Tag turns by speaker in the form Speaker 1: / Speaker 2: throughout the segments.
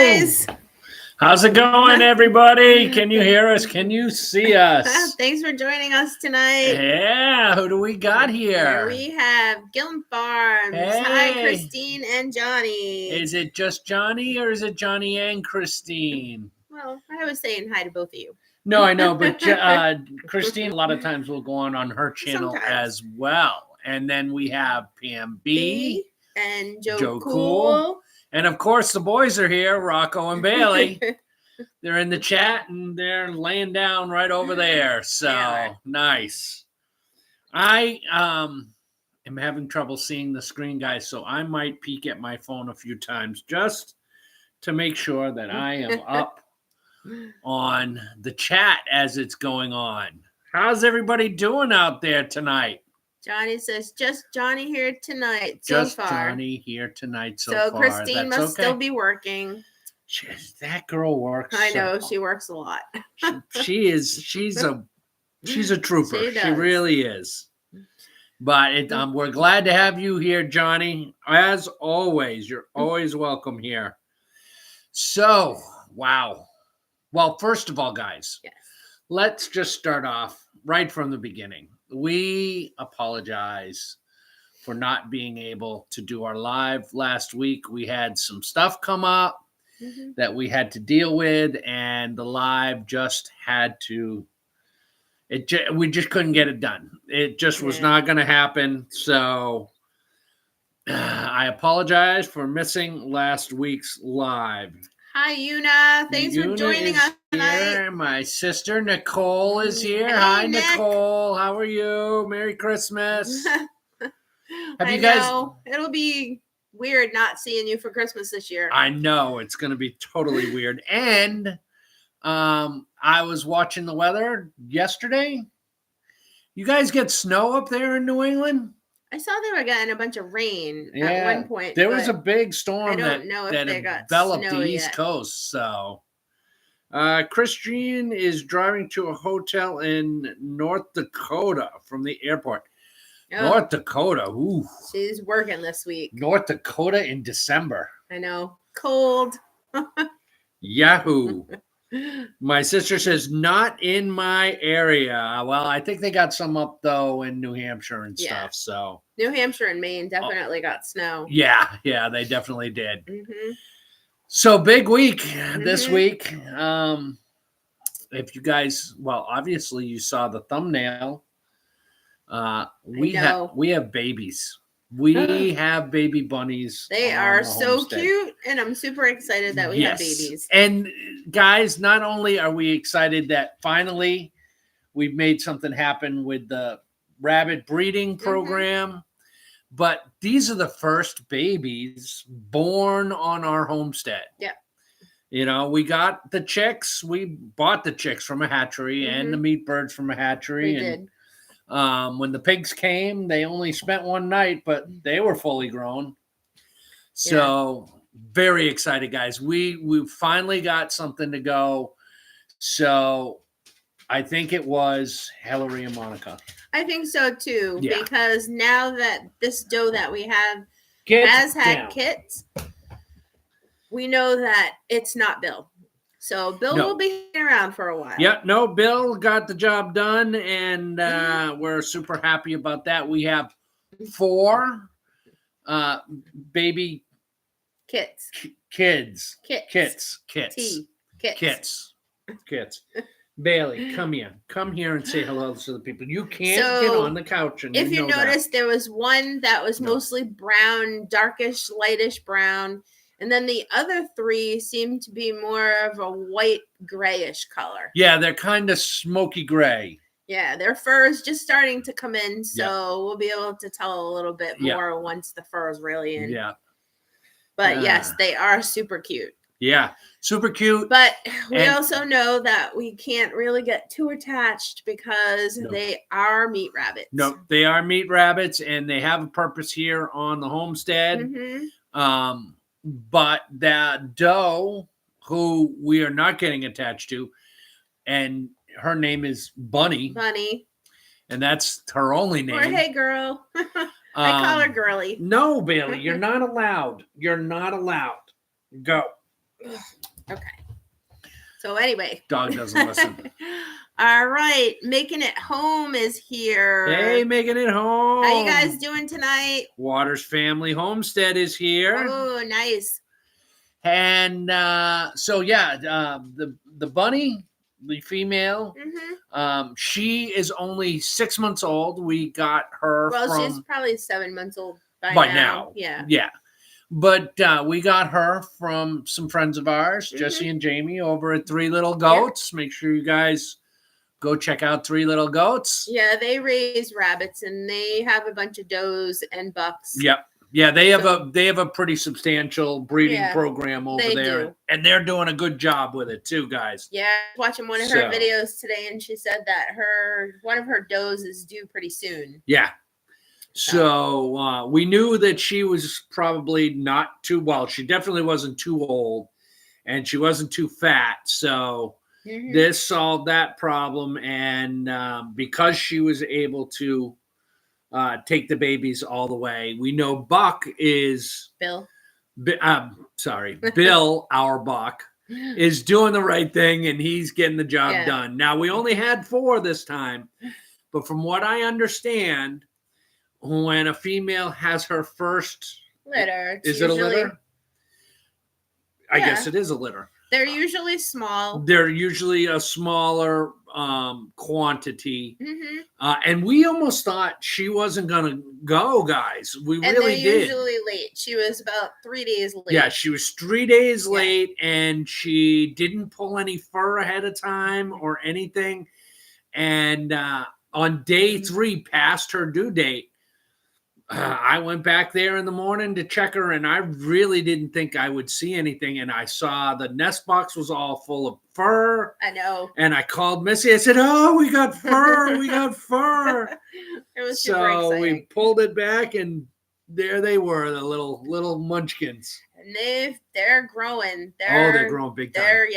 Speaker 1: guys.
Speaker 2: How's it going, everybody? Can you hear us? Can you see us?
Speaker 1: Thanks for joining us tonight.
Speaker 2: Yeah, who do we got here?
Speaker 1: We have Gillen Farms.
Speaker 2: Hey.
Speaker 1: Hi, Christine and Johnny.
Speaker 2: Is it just Johnny or is it Johnny and Christine?
Speaker 1: Well, I was saying hi to both of you.
Speaker 2: No, I know, but Christine a lot of times will go on her channel
Speaker 1: Sometimes.
Speaker 2: as well. And then we have PMB
Speaker 1: and
Speaker 2: Joe
Speaker 1: Cool.
Speaker 2: Cool. And of course, the boys are here, Rocco and Bailey. They're in the chat and they're laying down right over there. So nice. I am having trouble seeing the screen, guys, so I might peek at my phone a few times just to make sure that I am up on the chat as it's going on. How's everybody doing out there tonight?
Speaker 1: Johnny says, just Johnny here tonight so
Speaker 2: just
Speaker 1: far.
Speaker 2: Johnny here tonight so far.
Speaker 1: So Christine must still be working.
Speaker 2: That girl works.
Speaker 1: I know, she works a lot.
Speaker 2: She's a trooper. She really is. But we're glad to have you here, Johnny. As always, you're always welcome here. So, wow. Well, first of all, guys, let's just start off right from the beginning. We apologize for not being able to do our live last week. We had some stuff come up that we had to deal with, and the live just had to, we just couldn't get it done. It just was not going to happen. So I apologize for missing last week's live.
Speaker 1: Hi, Una. Thanks for joining us tonight.
Speaker 2: My sister Nicole is here. Hi,
Speaker 1: Nick.
Speaker 2: Nicole. How are you? Merry Christmas.
Speaker 1: I know. It'll be weird not seeing you for Christmas this year.
Speaker 2: I know. It's going to be totally weird. And I was watching the weather yesterday. You guys get snow up there in New England?
Speaker 1: I saw they were getting a bunch of rain at one point.
Speaker 2: There was a big storm
Speaker 1: that
Speaker 2: enveloped the East Coast. So Christine is driving to a hotel in North Dakota from the airport. Oh, North Dakota. Ooh.
Speaker 1: She's working this week.
Speaker 2: North Dakota in December.
Speaker 1: I know. Cold.
Speaker 2: Yahoo. My sister says, not in my area. Well, I think they got some up, though, in New Hampshire and stuff. So
Speaker 1: New Hampshire and Maine definitely got snow.
Speaker 2: Yeah, they definitely did. So big week this week. If you guys, well, obviously you saw the thumbnail. We have babies. We have baby bunnies.
Speaker 1: They are so cute, and I'm super excited that we have babies.
Speaker 2: And guys, not only are we excited that finally we've made something happen with the rabbit breeding program, but these are the first babies born on our homestead.
Speaker 1: Yeah.
Speaker 2: You know, we got the chicks. We bought the chicks from a hatchery and the meat birds from a hatchery.
Speaker 1: We did.
Speaker 2: When the pigs came, they only spent one night, but they were fully grown. So very excited, guys. We finally got something to go. So I think it was Hillary and Monica.
Speaker 1: I think so too, because now that this doe that we have has had kits, we know that it's not Bill. So Bill will be around for a while.
Speaker 2: Yep. No, Bill got the job done, and we're super happy about that. We have 4 baby
Speaker 1: kits.
Speaker 2: Kids. Bailey, come here. Come here and say hello to the people. You can't get on the couch. And
Speaker 1: if you noticed, there was one that was mostly brown, darkish, lightish brown. And then the other 3 seem to be more of a white grayish color.
Speaker 2: Yeah, they're kind of smoky gray.
Speaker 1: Yeah, their fur is just starting to come in, so we'll be able to tell a little bit more once the fur is really in.
Speaker 2: Yeah.
Speaker 1: But yes, they are super cute.
Speaker 2: Yeah, super cute.
Speaker 1: But we also know that we can't really get too attached because they are meat rabbits.
Speaker 2: No, they are meat rabbits, and they have a purpose here on the homestead. But that doe, who we are not getting attached to, and her name is Bunny. And that's her only name.
Speaker 1: Or hey, girl. I call her Girly.
Speaker 2: No, Bailey, you're not allowed. You're not allowed. Go.
Speaker 1: Okay. So anyway.
Speaker 2: Dog doesn't listen.
Speaker 1: All right. Making It Home is here.
Speaker 2: Hey, Making It Home.
Speaker 1: How you guys doing tonight?
Speaker 2: Waters Family Homestead is here.
Speaker 1: Oh, nice.
Speaker 2: And the bunny, the female, she is only 6 months old. We got her
Speaker 1: she's probably 7 months old
Speaker 2: by now.
Speaker 1: Yeah.
Speaker 2: But we got her from some friends of ours, Jesse and Jamie, over at Three Little Goats. Make sure you guys go check out Three Little Goats.
Speaker 1: Yeah, they raise rabbits and they have a bunch of does and bucks.
Speaker 2: Yep. Yeah, they have a pretty substantial breeding program over there, and they're doing a good job with it too, guys.
Speaker 1: Yeah, I was watching one of her videos today, and she said that one of her does is due pretty soon.
Speaker 2: Yeah. So we knew that she was probably not too well. She definitely wasn't too old, and she wasn't too fat. So this solved that problem, and because she was able to take the babies all the way, we know Buck is
Speaker 1: Bill.
Speaker 2: Bill, our Buck, is doing the right thing, and he's getting the job done. Now we only had 4 this time, but from what I understand, when a female has her first
Speaker 1: litter,
Speaker 2: is it a litter? I guess it is a litter.
Speaker 1: They're usually small.
Speaker 2: They're usually a smaller quantity. And we almost thought she wasn't going to go, guys. We really did.
Speaker 1: Usually late. She was about 3 days late.
Speaker 2: Yeah, she was 3 days late, and she didn't pull any fur ahead of time or anything. And on day 3, past her due date, I went back there in the morning to check her, and I really didn't think I would see anything. And I saw the nest box was all full of fur.
Speaker 1: I know.
Speaker 2: And I called Missy. I said, "Oh, we got fur. We got fur."
Speaker 1: It was super exciting.
Speaker 2: We pulled it back, and there they were, the little munchkins.
Speaker 1: And they're growing.
Speaker 2: They're growing big time.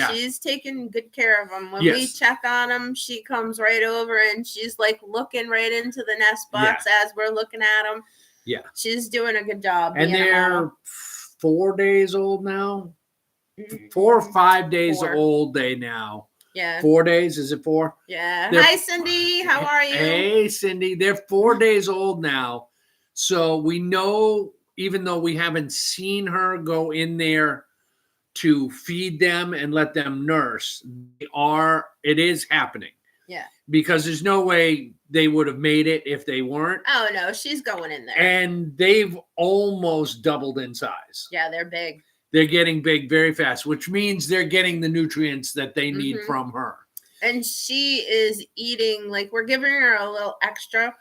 Speaker 1: She's taking good care of them. When we check on them, she comes right over and she's like looking right into the nest box as we're looking at them.
Speaker 2: Yeah,
Speaker 1: she's doing a good job.
Speaker 2: And they're 4 days old now. 4 or 5 days old now.
Speaker 1: Yeah.
Speaker 2: 4 days? Is it 4?
Speaker 1: Yeah. Hi, Cindy. How are you?
Speaker 2: Hey, Cindy. They're 4 days old now. So we know, even though we haven't seen her go in there to feed them and let them nurse, it is happening.
Speaker 1: Yeah.
Speaker 2: Because there's no way they would have made it if they weren't.
Speaker 1: Oh, no. She's going in there.
Speaker 2: And they've almost doubled in size.
Speaker 1: Yeah, they're big.
Speaker 2: They're getting big very fast, which means they're getting the nutrients that they need from her.
Speaker 1: And she is eating, like, we're giving her a little extra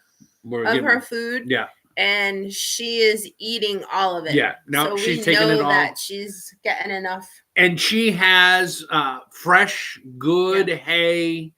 Speaker 1: of her food.
Speaker 2: Yeah.
Speaker 1: And she is eating all of it.
Speaker 2: Yeah. No,
Speaker 1: so
Speaker 2: she's taking it all.
Speaker 1: That she's getting enough.
Speaker 2: And she has fresh, good hay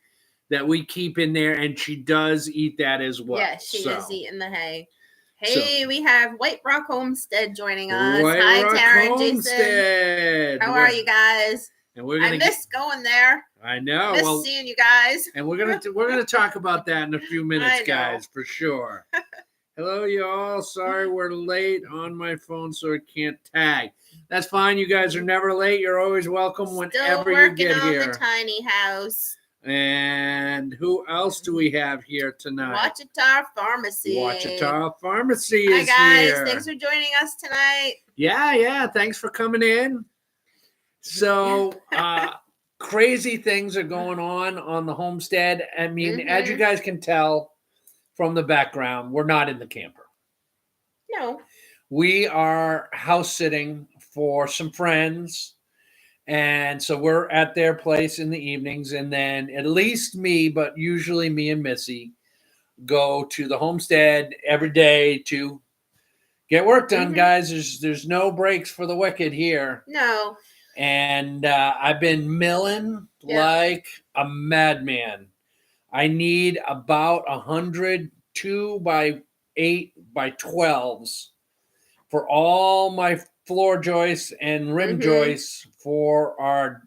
Speaker 2: that we keep in there, and she does eat that as well.
Speaker 1: Yeah, she is eating the hay. Hey, we have White Rock Homestead joining us. Hi, Tara and Jason. How are you guys?
Speaker 2: And we're
Speaker 1: I miss going there.
Speaker 2: I know.
Speaker 1: I miss seeing you guys.
Speaker 2: And we're gonna talk about that in a few minutes, guys, for sure. Hello, y'all. Sorry we're late on my phone, so I can't tag. That's fine. You guys are never late. You're always welcome whenever you get here.
Speaker 1: Still working on the tiny house.
Speaker 2: And who else do we have here tonight?
Speaker 1: Ouachita Pharmacy.
Speaker 2: Ouachita Pharmacy is here.
Speaker 1: Hi, guys. Thanks for joining us tonight.
Speaker 2: Yeah. Thanks for coming in. So, crazy things are going on the homestead. I mean, as you guys can tell from the background, we're not in the camper.
Speaker 1: No.
Speaker 2: We are house sitting for some friends. And so we're at their place in the evenings, and then at least me, but usually me and Missy, go to the homestead every day to get work done, guys. There's no breaks for the wicked here.
Speaker 1: No.
Speaker 2: And I've been milling like a madman. I need about 100 2x8 by 12s for all my floor joists and rim joists for our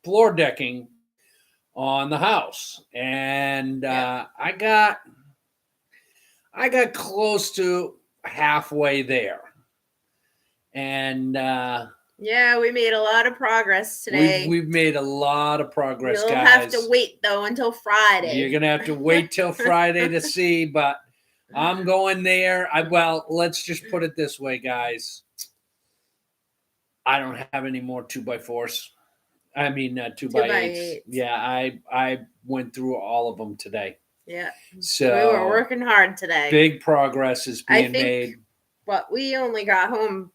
Speaker 2: floor decking on the house. And I got close to halfway there. And
Speaker 1: Yeah, we made a lot of progress today.
Speaker 2: We've made a lot of progress,
Speaker 1: guys. You'll have to wait, though, until Friday.
Speaker 2: You're going to have to wait till Friday to see, but I'm going there. Well, let's just put it this way, guys. I don't have any more 2x4s. I mean, 2x8s. Yeah, I went through all of them today.
Speaker 1: Yeah.
Speaker 2: So
Speaker 1: we were working hard today.
Speaker 2: Big progress is being made.
Speaker 1: But we only got home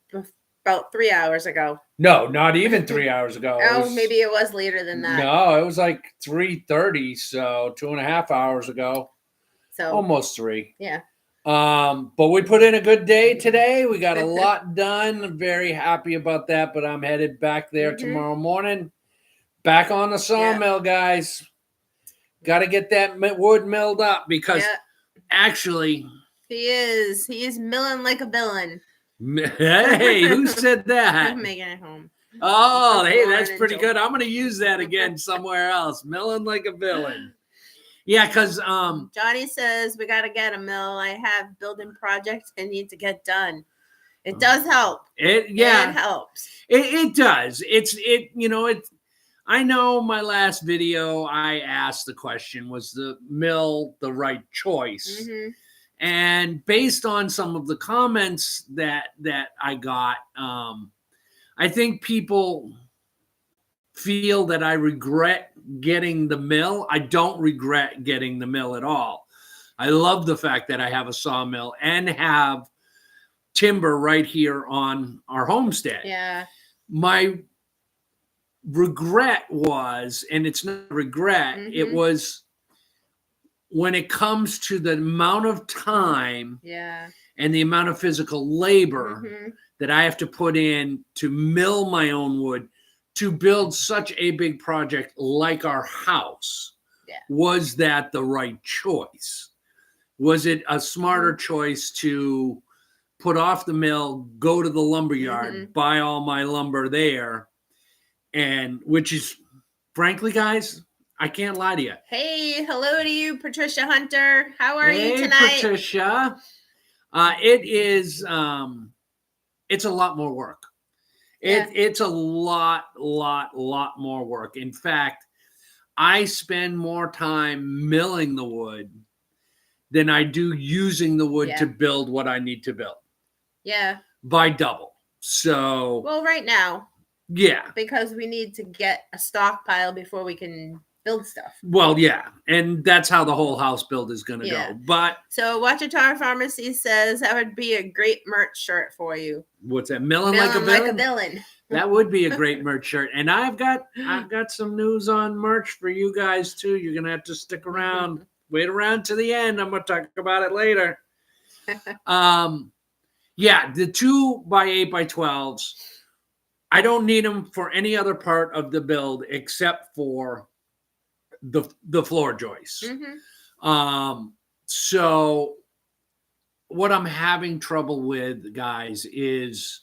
Speaker 1: about 3 hours ago.
Speaker 2: No, not even 3 hours ago.
Speaker 1: Maybe it was later than that.
Speaker 2: No, it was like 3:30, so 2.5 hours ago. So almost 3.
Speaker 1: Yeah.
Speaker 2: But we put in a good day today. We got a lot done. I'm very happy about that, but I'm headed back there tomorrow morning. Back on the sawmill, guys. Got to get that wood milled up because actually
Speaker 1: he is milling like a villain.
Speaker 2: Hey, who said that?
Speaker 1: I'm making it home.
Speaker 2: Oh, hey, that's pretty good. I'm going to use that again somewhere else. Milling like a villain. Yeah, because
Speaker 1: Johnny says we got to get a mill. I have building projects I need to get done. It does help. It helps.
Speaker 2: It does. I know my last video I asked the question, was the mill the right choice? Mm-hmm. And based on some of the comments that I got, I think people feel that I regret getting the mill. I don't regret getting the mill at all. I love the fact that I have a sawmill and have timber right here on our homestead.
Speaker 1: Yeah.
Speaker 2: My regret was, and it's not regret, it was when it comes to the amount of time and the amount of physical labor that I have to put in to mill my own wood, to build such a big project like our house. Was that the right choice? Was it a smarter choice to put off the mill, go to the lumber yard, buy all my lumber there, and which is, frankly, guys, I can't lie to you.
Speaker 1: Hey, hello to you, Patricia Hunter. How are you tonight?
Speaker 2: Hey, Patricia. It is, it's a lot more work. It's a lot more work. In fact, I spend more time milling the wood than I do using the wood to build what I need to build.
Speaker 1: Yeah.
Speaker 2: By double. So.
Speaker 1: Well, right now.
Speaker 2: Yeah.
Speaker 1: Because we need to get a stockpile before we can build stuff.
Speaker 2: Well, yeah. And that's how the whole house build is going to go. But.
Speaker 1: So Watchatower Pharmacy says that would be a great merch shirt for you.
Speaker 2: What's that? Milling like a villain? That would be a great merch shirt. And I've got some news on merch for you guys too. You're going to have to stick around. Wait around to the end. I'm going to talk about it later. Yeah, the 2x8x12s, I don't need them for any other part of the build except for the floor joists. So what I'm having trouble with, guys, is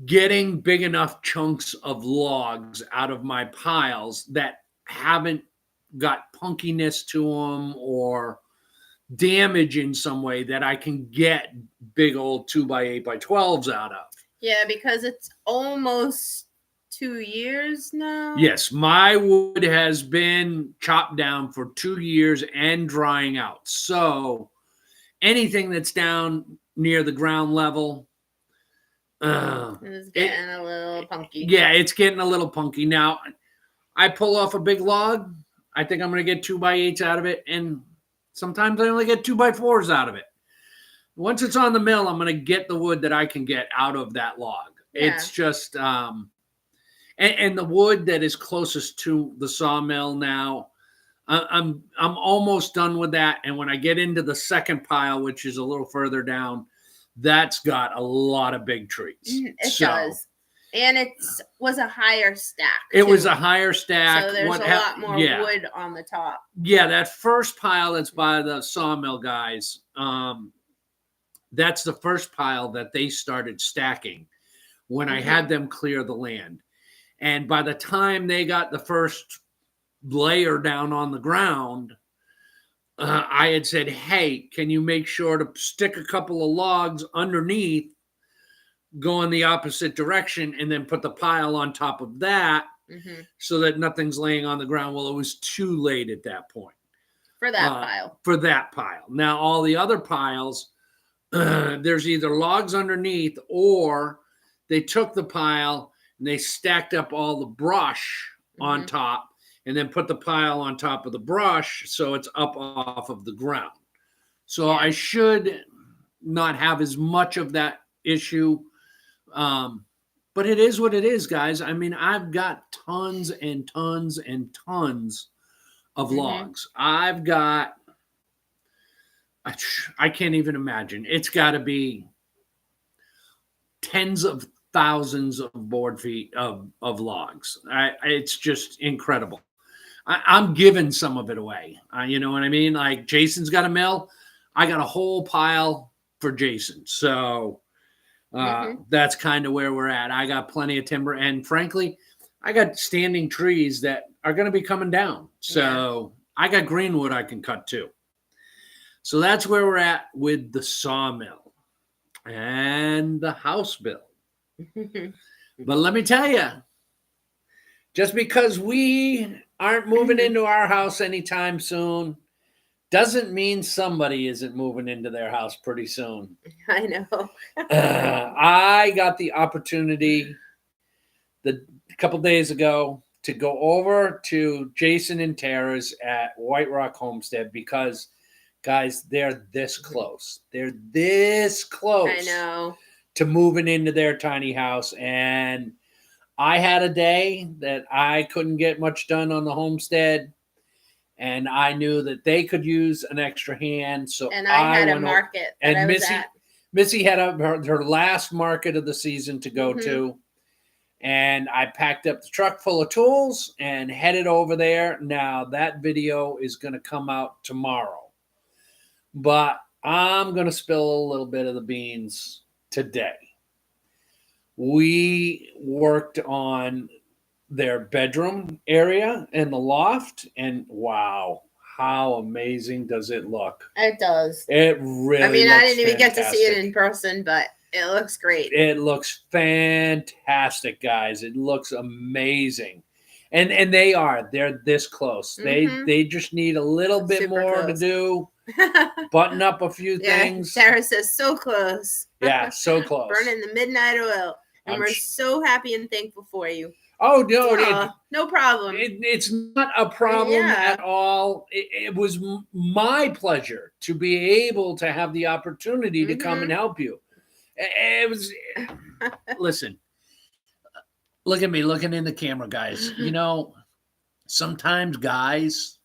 Speaker 2: getting big enough chunks of logs out of my piles that haven't got punkiness to them or damage in some way that I can get big old 2x8x12s out of.
Speaker 1: Yeah, because it's almost 2 years now.
Speaker 2: Yes, my wood has been chopped down for 2 years and drying out. So anything that's down near the ground level,
Speaker 1: it's getting a little punky.
Speaker 2: Yeah, it's getting a little punky. Now, I pull off a big log, I think I'm going to get 2x8s out of it, and sometimes I only get 2x4s out of it. Once it's on the mill, I'm going to get the wood that I can get out of that log. Yeah. It's just, and the wood that is closest to the sawmill now, I'm almost done with that. And when I get into the second pile, which is a little further down, that's got a lot of big trees.
Speaker 1: It does. And it was a higher stack.
Speaker 2: It was a higher stack.
Speaker 1: So there's a lot more wood on the top.
Speaker 2: Yeah, that first pile that's by the sawmill guys, that's the first pile that they started stacking when I had them clear the land. And by the time they got the first layer down on the ground, I had said, hey, can you make sure to stick a couple of logs underneath go in the opposite direction and then put the pile on top of that so that nothing's laying on the ground. Well, it was too late at that point.
Speaker 1: For that pile.
Speaker 2: For that pile. Now, all the other piles, there's either logs underneath, or they took the pile and they stacked up all the brush on top and then put the pile on top of the brush so it's up off of the ground. So I should not have as much of that issue. But it is what it is, guys. I mean, I've got tons and tons and tons of logs. I've got, I can't even imagine. It's got to be tens of thousands of board feet of logs. It's just incredible. I'm giving some of it away. You know what I mean? Like, Jason's got a mill. I got a whole pile for Jason. So that's kind of where we're at. I got plenty of timber. And frankly, I got standing trees that are going to be coming down. So I got greenwood I can cut too. So that's where we're at with the sawmill and the house build. But let me tell you, just because we aren't moving into our house anytime soon doesn't mean somebody isn't moving into their house pretty soon.
Speaker 1: I know.
Speaker 2: I got the opportunity a couple days ago to go over to Jason and Tara's at White Rock Homestead because, guys, they're this close. They're this close.
Speaker 1: I know.
Speaker 2: To moving into their tiny house. And I had a day that I couldn't get much done on the homestead. And I knew that they could use an extra hand. So
Speaker 1: I had a market.
Speaker 2: And Missy had her last market of the season to go to. And I packed up the truck full of tools and headed over there. Now, that video is going to come out tomorrow. But I'm going to spill a little bit of the beans today. We worked on their bedroom area and the loft, and wow, how amazing does it look?
Speaker 1: It does.
Speaker 2: It really
Speaker 1: I mean, I didn't even get to see it in person, but it looks great.
Speaker 2: It looks fantastic, guys. It looks amazing. And they're this close. They just need a little bit more to do. Button up a few things.
Speaker 1: Sarah says so close.
Speaker 2: Yeah, so close.
Speaker 1: Burning the midnight oil. And we're so happy and thankful for you.
Speaker 2: Oh, no.
Speaker 1: No problem.
Speaker 2: It's not a problem at all. It was my pleasure to be able to have the opportunity to come and help you. It was, listen, look at me looking in the camera, guys. You know, sometimes guys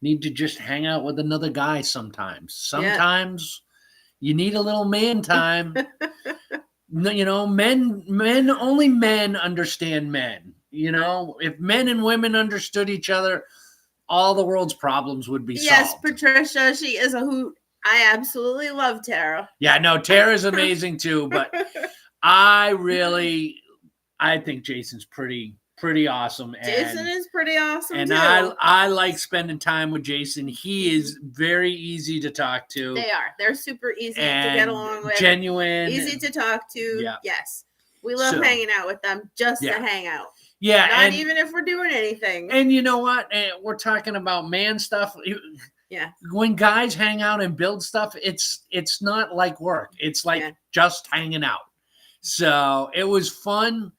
Speaker 2: need to just hang out with another guy sometimes. Sometimes you need a little man time. You know, only men understand men. You know, if men and women understood each other, all the world's problems would be solved. Yes,
Speaker 1: Patricia, she is a hoot. I absolutely love Tara.
Speaker 2: Yeah, no, Tara's amazing too, but I think Jason's pretty awesome.
Speaker 1: Jason is pretty awesome
Speaker 2: and
Speaker 1: too.
Speaker 2: I like spending time with Jason. He is very easy to talk to.
Speaker 1: They are. They're super easy to get along with.
Speaker 2: Genuine.
Speaker 1: Easy to talk to.
Speaker 2: Yeah.
Speaker 1: Yes. We love hanging out with them just to hang out.
Speaker 2: Yeah.
Speaker 1: Not even if we're doing anything.
Speaker 2: And you know what? We're talking about man stuff.
Speaker 1: Yeah.
Speaker 2: When guys hang out and build stuff, it's not like work. It's like just hanging out. So it was fun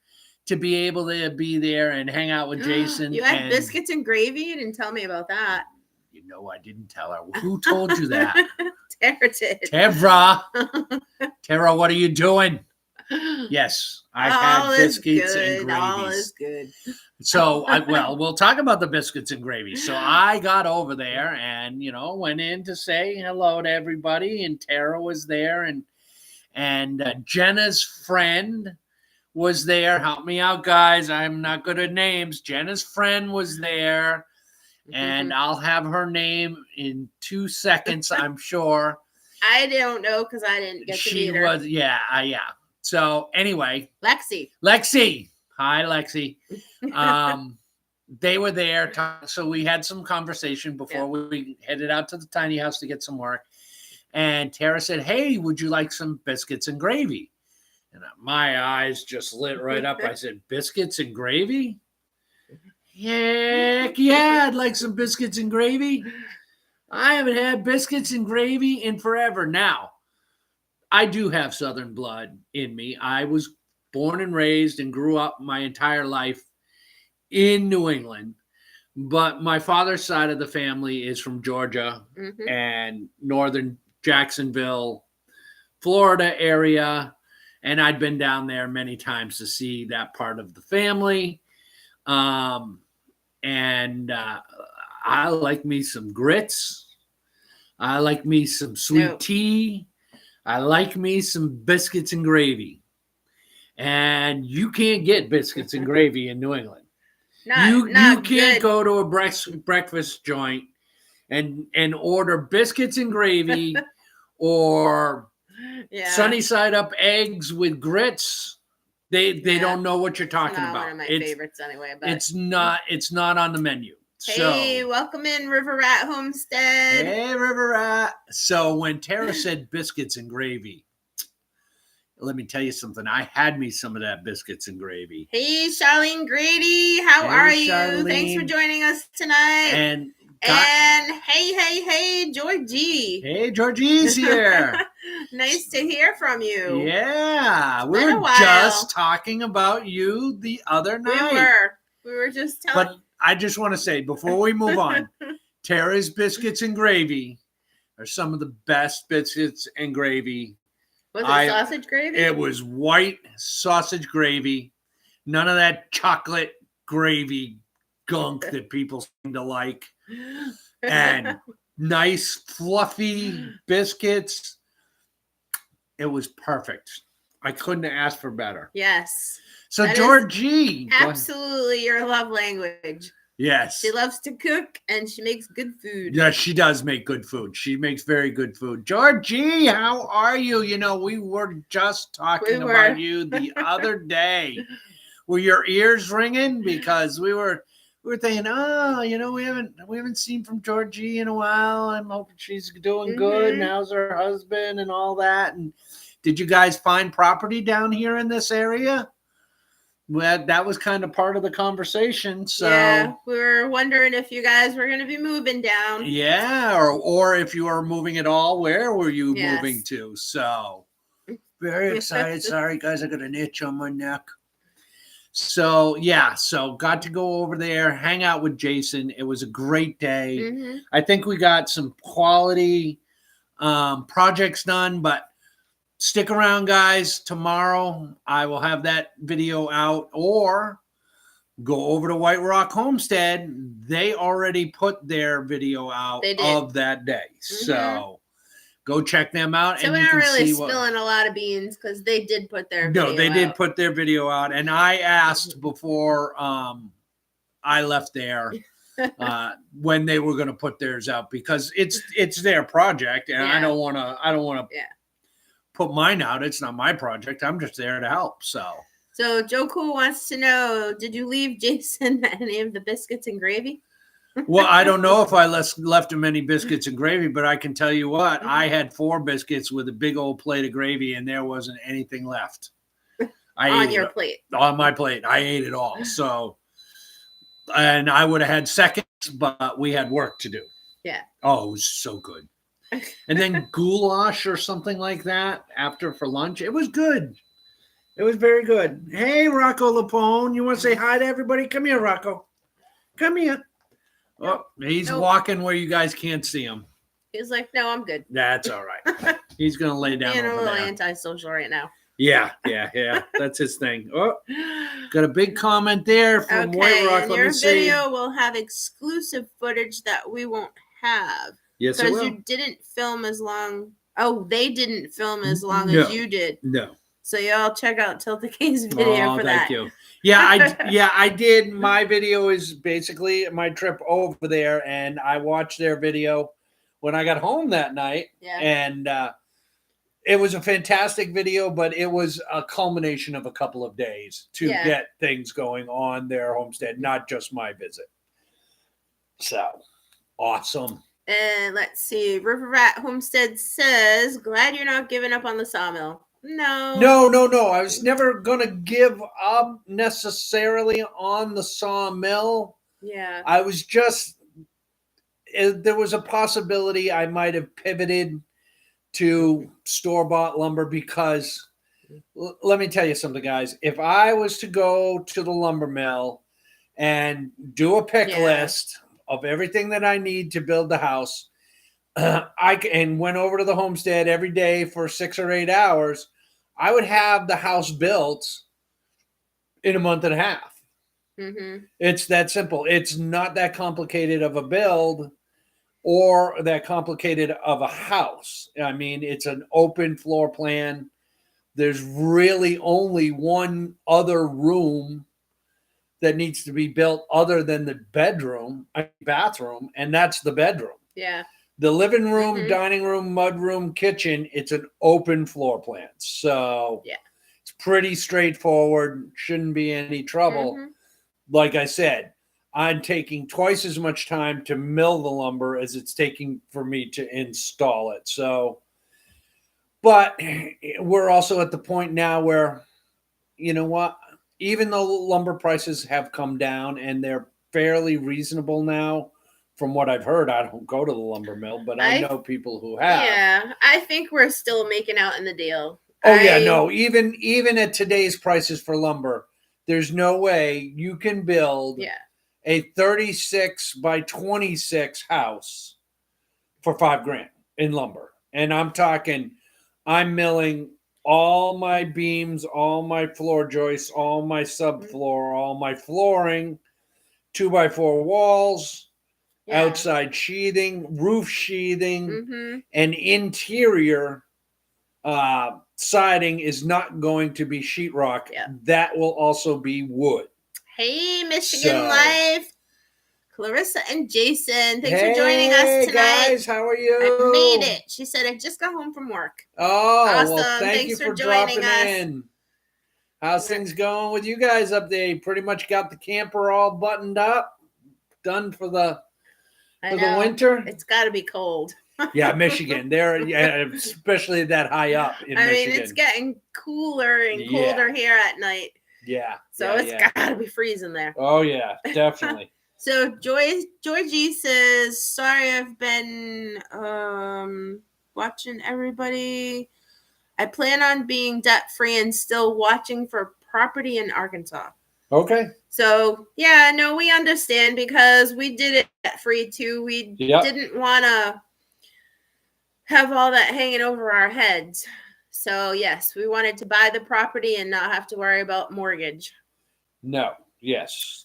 Speaker 2: to be able to be there and hang out with Jason.
Speaker 1: You had biscuits and gravy? You didn't tell me about that.
Speaker 2: You know, I didn't tell her. Who told you that?
Speaker 1: Tara did.
Speaker 2: Tara, what are you doing? Yes, I had biscuits and gravy.
Speaker 1: All is good.
Speaker 2: So, we'll talk about the biscuits and gravy. So I got over there and, went in to say hello to everybody. And Tara was there. And Jenna's friend was there. Help me out, guys. I'm not good at names. Jenna's friend was there. And I'll have her name in 2 seconds, I'm sure.
Speaker 1: I don't know because I didn't get to meet her.
Speaker 2: She was, yeah. So anyway.
Speaker 1: Lexi.
Speaker 2: Hi, Lexi. They were there. So we had some conversation before we headed out to the tiny house to get some work. And Tara said, hey, would you like some biscuits and gravy? And my eyes just lit right up. I said, biscuits and gravy? Heck yeah, I'd like some biscuits and gravy. I haven't had biscuits and gravy in forever. Now, I do have Southern blood in me. I was born and raised and grew up my entire life in New England. But my father's side of the family is from Georgia and northern Jacksonville, Florida area. And I'd been down there many times to see that part of the family. I like me some grits. I like me some sweet tea. I like me some biscuits and gravy. And you can't get biscuits and gravy in New England. You can't go to a breakfast joint and order biscuits and gravy or sunny side up eggs with grits. They don't know what you're talking about.
Speaker 1: One of my favorites anyway. But
Speaker 2: it's not on the menu.
Speaker 1: Hey, welcome in, River Rat Homestead.
Speaker 2: Hey, River Rat. So when Tara said biscuits and gravy, let me tell you something. I had me some of that biscuits and gravy.
Speaker 1: Hey, Charlene Grady. How are you?
Speaker 2: Charlene.
Speaker 1: Thanks for joining us tonight. And hey, Georgie.
Speaker 2: Hey, Georgie's here.
Speaker 1: Nice to hear from you.
Speaker 2: Yeah. We were just talking about you the other night.
Speaker 1: We were just telling.
Speaker 2: But I just want to say, before we move on, Tara's biscuits and gravy are some of the best biscuits and gravy.
Speaker 1: Was it sausage gravy?
Speaker 2: It was white sausage gravy. None of that chocolate gravy gunk that people seem to like. And nice, fluffy biscuits. It was perfect. I couldn't ask for better.
Speaker 1: Yes.
Speaker 2: So, Georgie.
Speaker 1: Absolutely your love language.
Speaker 2: Yes.
Speaker 1: She loves to cook and she makes good food.
Speaker 2: Yes, she does make good food. She makes very good food. Georgie, how are you? You know, we were just talking about you the other day. Were your ears ringing? Because we were thinking, we haven't seen from Georgie in a while. I'm hoping she's doing good. And how's her husband and all that? And did you guys find property down here in this area? Well, that was kind of part of the conversation. So
Speaker 1: yeah, we were wondering if you guys were going to be moving down.
Speaker 2: Yeah, or if you were moving at all, where were you moving to? So very excited. Sorry, guys, I got an itch on my neck. So got to go over there, hang out with Jason. It was a great day. I think we got some quality projects done, but stick around, guys. Tomorrow I will have that video out, or go over to White Rock Homestead. They already put their video out of that day. So go check them out.
Speaker 1: So we're not really spilling a lot of beans because they did put their video out.
Speaker 2: No, they did put their video out. And I asked before I left there when they were going to put theirs out, because it's their project, and I don't want to put mine out. It's not my project. I'm just there to help. So
Speaker 1: Joe Cool wants to know, did you leave Jason any of the biscuits and gravy?
Speaker 2: Well, I don't know if I left him any biscuits and gravy, but I can tell you what, I had 4 biscuits with a big old plate of gravy, and there wasn't anything left.
Speaker 1: On your plate.
Speaker 2: On my plate. I ate it all. So, and I would have had seconds, but we had work to do.
Speaker 1: Yeah.
Speaker 2: Oh, it was so good. And then goulash or something like that after for lunch. It was good. It was very good. Hey, Rocco Lapone. You want to say hi to everybody? Come here, Rocco. Come here. Oh, he's walking where you guys can't see him.
Speaker 1: He's like, no, I'm good.
Speaker 2: That's all right. He's going to lay down over there.
Speaker 1: Being a little antisocial right now.
Speaker 2: Yeah. That's his thing. Oh, got a big comment there from White Rock.
Speaker 1: And your video will have exclusive footage that we won't have.
Speaker 2: Yes, it will.
Speaker 1: Because you didn't film as long. Oh, they didn't film as long as you did.
Speaker 2: No.
Speaker 1: So y'all check out Tiltedk's video for that.
Speaker 2: Thank you. Yeah, I did. My video is basically my trip over there, and I watched their video when I got home that night.
Speaker 1: Yeah.
Speaker 2: And it was a fantastic video, but it was a culmination of a couple of days to get things going on their homestead, not just my visit. So awesome.
Speaker 1: And let's see. River Rat Homestead says, glad you're not giving up on the sawmill. No.
Speaker 2: I was never gonna give up necessarily on the sawmill.
Speaker 1: Yeah.
Speaker 2: I was just, there was a possibility I might have pivoted to store-bought lumber because let me tell you something, guys. If I was to go to the lumber mill and do a pick list of everything that I need to build the house, and went over to the homestead every day for 6 or 8 hours, I would have the house built in a month and a half.
Speaker 1: Mm-hmm.
Speaker 2: It's that simple. It's not that complicated of a build or that complicated of a house. I mean, it's an open floor plan. There's really only one other room that needs to be built other than the bathroom, and that's the bedroom.
Speaker 1: Yeah.
Speaker 2: The living room, dining room, mudroom, kitchen, it's an open floor plan. So it's pretty straightforward. Shouldn't be any trouble. Like I said, I'm taking twice as much time to mill the lumber as it's taking for me to install it. So, but we're also at the point now where, you know what, even though lumber prices have come down and they're fairly reasonable now, from what I've heard, I don't go to the lumber mill, but I know people who have.
Speaker 1: Yeah, I think we're still making out in the deal.
Speaker 2: Oh, no. Even at today's prices for lumber, there's no way you can build a 36 by 26 house for $5,000 in lumber. And I'm talking, I'm milling all my beams, all my floor joists, all my subfloor, all my flooring, 2x4 walls, outside sheathing, roof sheathing, and interior siding is not going to be sheetrock. That will also be wood.
Speaker 1: Hey, Michigan Life. Clarissa and Jason, thanks for joining us tonight.
Speaker 2: Guys, how are you?
Speaker 1: I made it. She said, I just got home from work.
Speaker 2: Oh,
Speaker 1: awesome.
Speaker 2: Well, thanks you for dropping in. How's things going with you guys up there? You pretty much got the camper all buttoned up, done for the winter?
Speaker 1: It's got to be cold.
Speaker 2: Yeah, Michigan. Especially that high up in Michigan.
Speaker 1: I mean, it's getting cooler and colder here at night.
Speaker 2: Yeah.
Speaker 1: So it's got to be freezing there.
Speaker 2: Oh, yeah, definitely.
Speaker 1: So Georgie says, sorry, I've been watching everybody. I plan on being debt-free and still watching for property in Arkansas.
Speaker 2: Okay.
Speaker 1: So, we understand because we did it debt-free too. We didn't want to have all that hanging over our heads. So, yes, we wanted to buy the property and not have to worry about mortgage.
Speaker 2: No. Yes.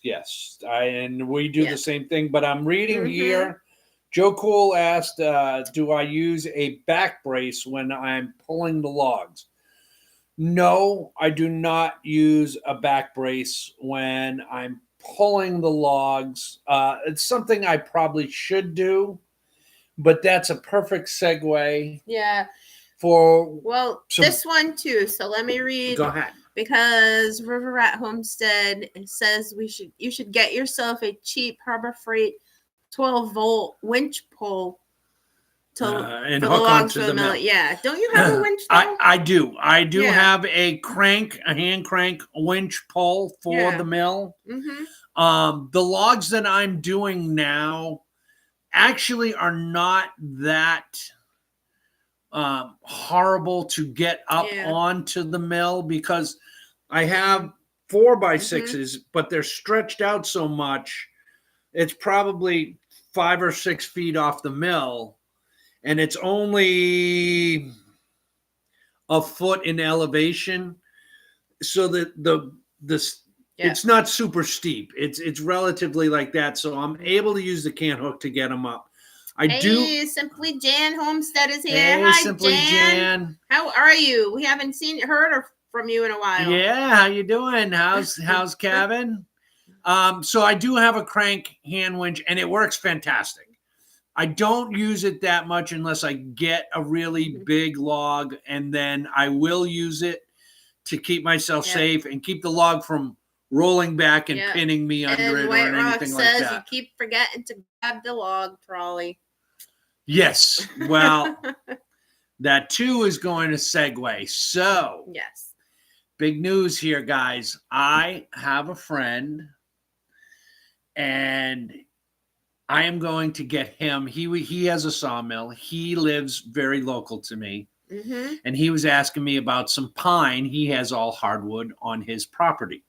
Speaker 2: And we do the same thing, but I'm reading here. Joe Cool asked, do I use a back brace when I'm pulling the logs? No, I do not use a back brace when I'm pulling the logs. It's something I probably should do, but that's a perfect segue.
Speaker 1: Yeah. This one too. So let me read.
Speaker 2: Go ahead.
Speaker 1: Because River Rat Homestead says you should get yourself a cheap Harbor Freight 12-volt winch pull
Speaker 2: and hook onto the mill.
Speaker 1: Yeah, don't you have a winch?
Speaker 2: I do. I do have a hand crank winch pull for the mill. The logs that I'm doing now actually are not that horrible to get up onto the mill because I have 4x6s, but they're stretched out so much. It's probably 5 or 6 feet off the mill, and it's only a foot in elevation, so that it's not super steep. It's relatively like that, so I'm able to use the can hook to get them up.
Speaker 1: Simply Jan Homestead is here.
Speaker 2: Hey,
Speaker 1: hi,
Speaker 2: Simply Jan.
Speaker 1: How are you? We haven't heard from you in a while.
Speaker 2: Yeah, how you doing? How's Kevin? So I do have a crank hand winch, and it works fantastic. I don't use it that much unless I get a really big log, and then I will use it to keep myself safe and keep the log from rolling back and pinning me under it or anything like that.
Speaker 1: You keep forgetting to grab the log trolley.
Speaker 2: Yes. Well, that too is going to segue. So,
Speaker 1: yes,
Speaker 2: big news here, guys. I have a friend, and I am going to get him. He has a sawmill. He lives very local to me.
Speaker 1: Mm-hmm.
Speaker 2: And he was asking me about some pine. He has all hardwood on his property.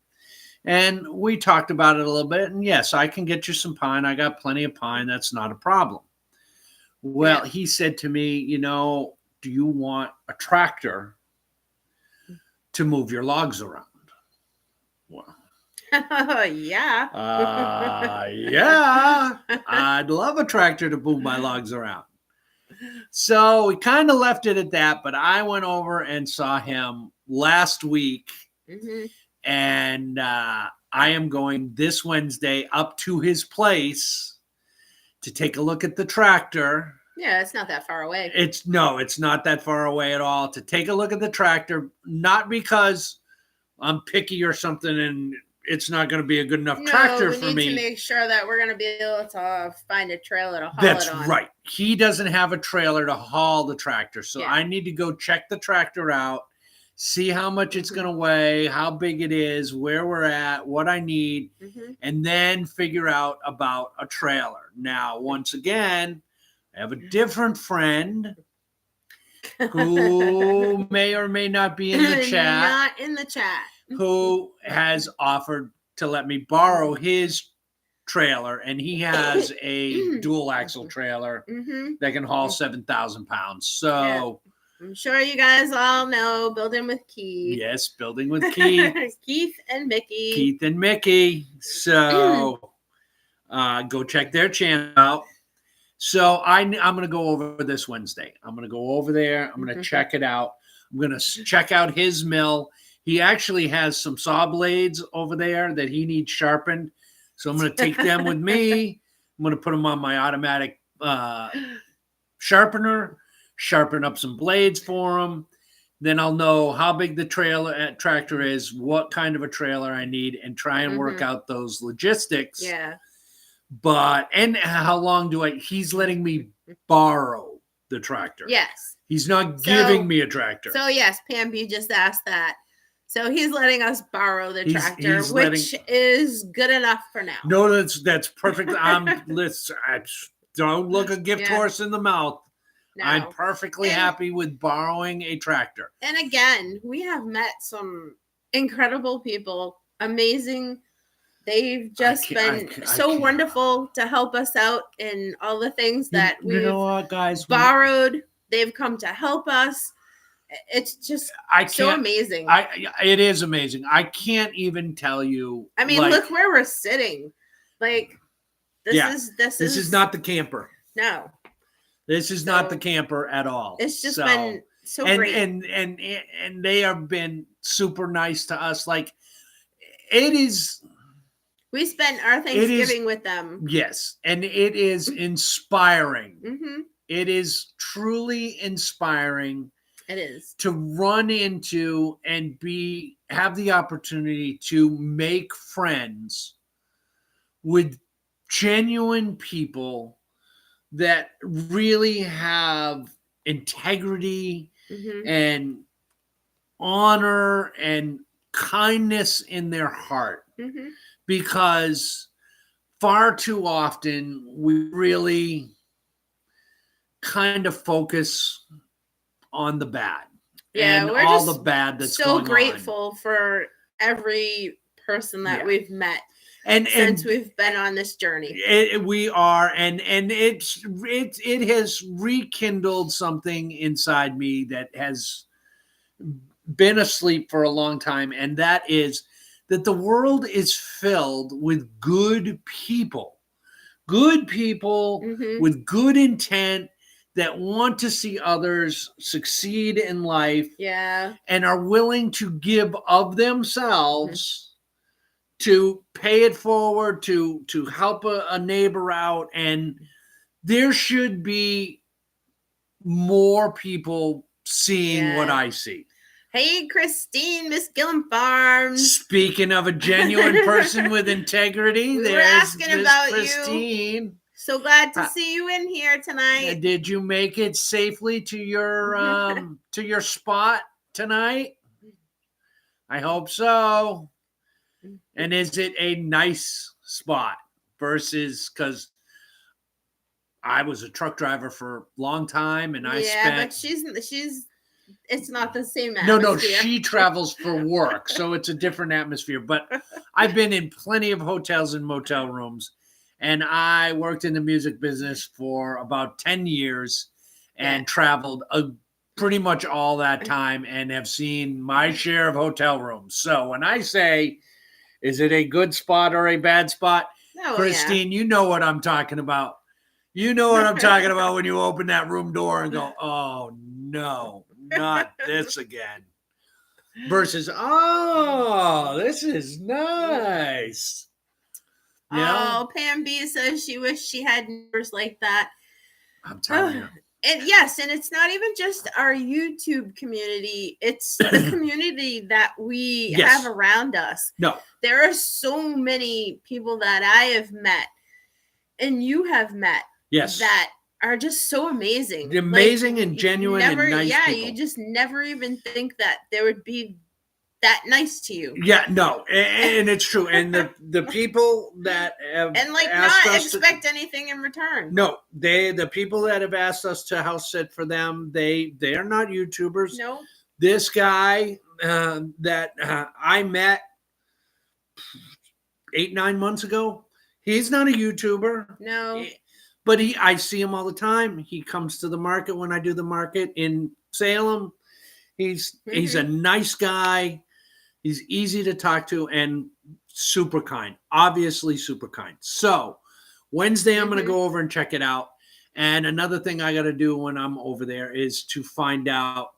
Speaker 2: And we talked about it a little bit. And yes, I can get you some pine. I got plenty of pine. That's not a problem. Well, he said to me, do you want a tractor to move your logs around? Well,
Speaker 1: yeah.
Speaker 2: Yeah. I'd love a tractor to move my logs around. So we kind of left it at that, but I went over and saw him last week, and I am going this Wednesday up to his place to take a look at the tractor.
Speaker 1: Yeah, it's not that far away.
Speaker 2: It's not that far away at all. To take a look at the tractor, not because I'm picky or something and it's not going to be a good enough tractor for me.
Speaker 1: We need to make sure that we're going to be able to find a trailer to haul
Speaker 2: it on.
Speaker 1: That's
Speaker 2: right. He doesn't have a trailer to haul the tractor. So I need to go check the tractor out, see how much it's going to weigh, how big it is, where we're at, what I need, and then figure out about a trailer. Now, once again, I have a different friend who may or may not be in the chat.
Speaker 1: Not in the chat.
Speaker 2: Who has offered to let me borrow his trailer, and he has a dual axle trailer that can haul 7,000 pounds. So
Speaker 1: I'm sure you guys all know Building with Keith.
Speaker 2: Yes, Building with Keith.
Speaker 1: Keith and Mickey.
Speaker 2: So go check their channel out. So I'm going to go over this Wednesday. I'm going to go over there. I'm going to check it out. I'm going to check out his mill. He actually has some saw blades over there that he needs sharpened. So I'm going to take them with me. I'm going to put them on my automatic sharpener, sharpen up some blades for him. Then I'll know how big the tractor is, what kind of a trailer I need, and try and work out those logistics.
Speaker 1: Yeah.
Speaker 2: And how long he's letting me borrow the tractor.
Speaker 1: Yes.
Speaker 2: He's not giving me a tractor.
Speaker 1: So yes, Pam, you just asked that. So he's letting us borrow the tractor, which is good enough for now.
Speaker 2: No, that's perfect. Don't look a gift horse in the mouth. No. I'm perfectly happy with borrowing a tractor.
Speaker 1: And again, we have met some incredible people, amazing. They've just been so wonderful to help us out in all the things that we've borrowed. They've come to help us. It's just so amazing.
Speaker 2: It is amazing. I can't even tell you.
Speaker 1: I mean, look where we're sitting. This is
Speaker 2: not the camper.
Speaker 1: No.
Speaker 2: This is not the camper at all.
Speaker 1: It's just been so great.
Speaker 2: And they have been super nice to us. Like, it is.
Speaker 1: We spent our Thanksgiving with them.
Speaker 2: Yes. And it is inspiring. It is truly inspiring.
Speaker 1: It is.
Speaker 2: To run into and have the opportunity to make friends with genuine people that really have integrity and honor and kindness in their heart. Because far too often we really kind of focus on the bad and
Speaker 1: we're
Speaker 2: all
Speaker 1: just
Speaker 2: the bad that's going on.
Speaker 1: So grateful for every person that we've met since we've been on this journey.
Speaker 2: We are, and it has rekindled something inside me that has been asleep for a long time, and that is that the world is filled with good people with good intent, that want to see others succeed in life, and are willing to give of themselves to pay it forward, to help a neighbor out. And there should be more people seeing what I see.
Speaker 1: Hey, Christine, Miss Gillum Farms.
Speaker 2: Speaking of a genuine person with integrity,
Speaker 1: we were asking about
Speaker 2: Christine.
Speaker 1: you. So glad to see you in here tonight.
Speaker 2: Did you make it safely to your spot tonight? I hope so. And is it a nice spot versus, because I was a truck driver for a long time and I spent.
Speaker 1: Yeah, but she's it's not the same atmosphere.
Speaker 2: No, she travels for work, so it's a different atmosphere. But I've been in plenty of hotels and motel rooms, and I worked in the music business for about 10 years and traveled pretty much all that time and have seen my share of hotel rooms. So when I say, is it a good spot or a bad spot? Oh, Christine, you know what I'm talking about. You know what I'm talking about when you open that room door and go, oh, no, not this again. Versus, oh, this is nice.
Speaker 1: Pam B says she wished she had neighbors like that.
Speaker 2: I'm telling you.
Speaker 1: And yes, and it's not even just our YouTube community. It's the community that we have around us.
Speaker 2: No.
Speaker 1: There are so many people that I have met and you have met that are just so amazing.
Speaker 2: Amazing and genuine and nice people.
Speaker 1: You just never even think that there would be that nice to you.
Speaker 2: Yeah, no, and it's true. And the people that have
Speaker 1: not expect anything in return.
Speaker 2: No, the people that have asked us to house sit for them, they are not YouTubers.
Speaker 1: No.
Speaker 2: This guy that I met 8-9 months ago, he's not a YouTuber.
Speaker 1: No.
Speaker 2: But I see him all the time. He comes to the market when I do the market in Salem. He's a nice guy. He's easy to talk to and super kind. Obviously super kind. So Wednesday, I'm going to go over and check it out. And another thing I got to do when I'm over there is to find out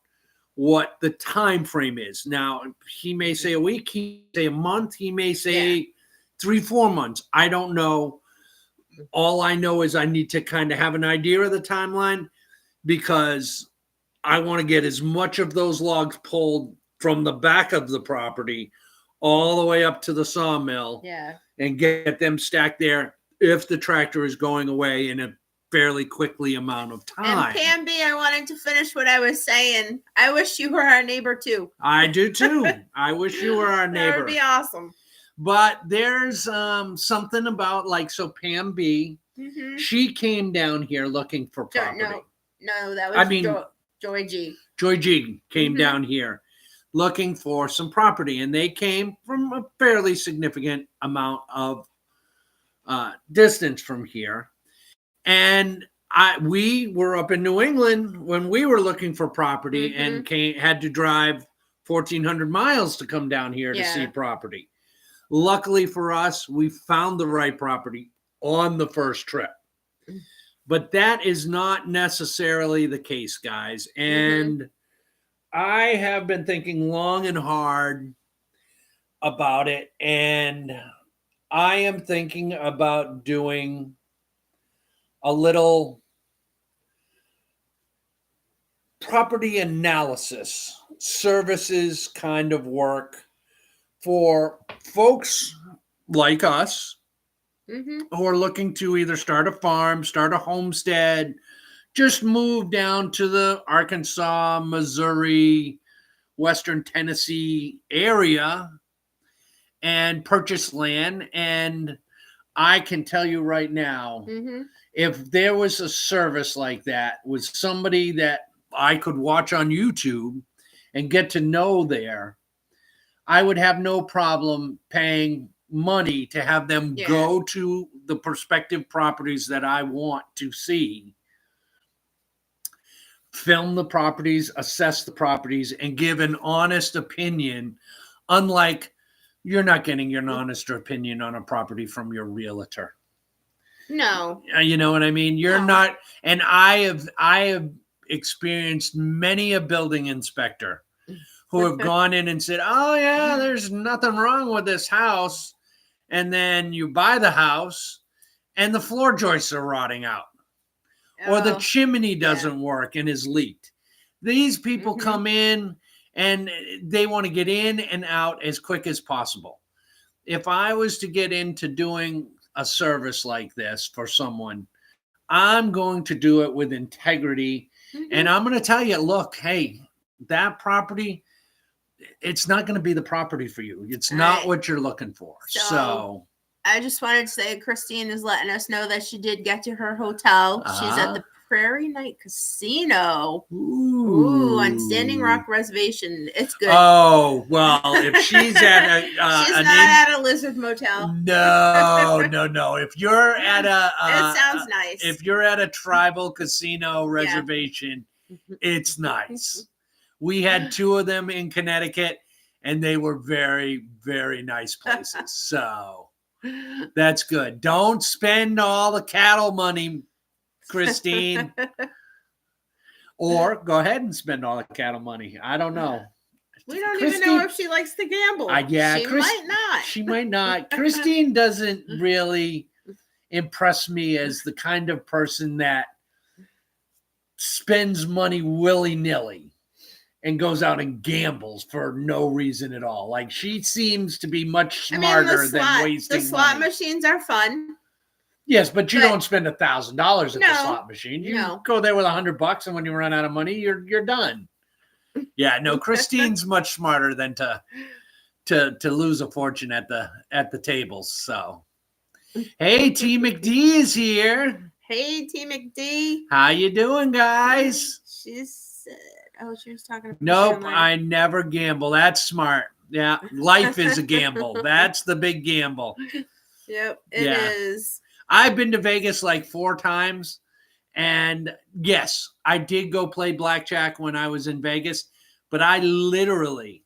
Speaker 2: what the time frame is. Now, he may say a week, he may say a month, he may say 3-4 months. I don't know. All I know is I need to kind of have an idea of the timeline because I want to get as much of those logs pulled from the back of the property all the way up to the sawmill and get them stacked there if the tractor is going away in a fairly quickly amount of time.
Speaker 1: And Pam B, I wanted to finish what I was saying. I wish you were our neighbor too.
Speaker 2: I do too. I wish you were our neighbor.
Speaker 1: That would be awesome.
Speaker 2: But there's something about so Pam B, she came down here looking for property.
Speaker 1: No, that was Joy G.
Speaker 2: Joy G came down here looking for some property, and they came from a fairly significant amount of distance from here. And we were up in New England when we were looking for property and had to drive 1,400 miles to come down here to see property. Luckily for us, we found the right property on the first trip. But that is not necessarily the case, guys. And I have been thinking long and hard about it. And I am thinking about doing a little property analysis services kind of work for folks like us who are looking to either start a farm, start a homestead, just move down to the Arkansas, Missouri, Western Tennessee area and purchase land. And I can tell you right now, if there was a service like that with somebody that I could watch on YouTube and get to know there, I would have no problem paying money to have them go to the prospective properties that I want to see, film the properties, assess the properties, and give an honest opinion. Unlike, you're not getting an honest opinion on a property from your realtor.
Speaker 1: No.
Speaker 2: You know what I mean? You're not. And I have experienced many a building inspector who have gone in and said, oh, yeah, there's nothing wrong with this house. And then you buy the house and the floor joists are rotting out. Or the chimney doesn't work and is leaked. These people come in and they want to get in and out as quick as possible. If I was to get into doing a service like this for someone, I'm going to do it with integrity. And I'm going to tell you, look, hey, that property, it's not going to be the property for you. It's not what you're looking for. So
Speaker 1: I just wanted to say Christine is letting us know that she did get to her hotel. She's at the Prairie Night Casino. Ooh, on Standing Rock Reservation. It's good.
Speaker 2: Oh, well, if she's at
Speaker 1: she's not at a Lizard Motel.
Speaker 2: No. If you're at
Speaker 1: it sounds nice.
Speaker 2: If you're at a tribal casino reservation, it's nice. We had 2 of them in Connecticut, and they were very, very nice places. So that's good. Don't spend all the cattle money, Christine. Or go ahead and spend all the cattle money. I don't know.
Speaker 1: We don't even know if she likes to gamble. She might not.
Speaker 2: She might not. Christine doesn't really impress me as the kind of person that spends money willy-nilly and goes out and gambles for no reason at all. Like, she seems to be much smarter than wasting money.
Speaker 1: The slot machines are fun.
Speaker 2: Yes, but you don't spend $1,000 at the slot machine. You go there with $100, and when you run out of money, you're done. Yeah, no, Christine's much smarter than to lose a fortune at the tables. So, hey, T McD is here.
Speaker 1: Hey, T McD.
Speaker 2: How you doing, guys?
Speaker 1: She said, she was talking about.
Speaker 2: Nope, I never gamble. That's smart. Yeah, life is a gamble. That's the big gamble.
Speaker 1: Yep, it is.
Speaker 2: I've been to Vegas like 4 times. And yes, I did go play blackjack when I was in Vegas, but I literally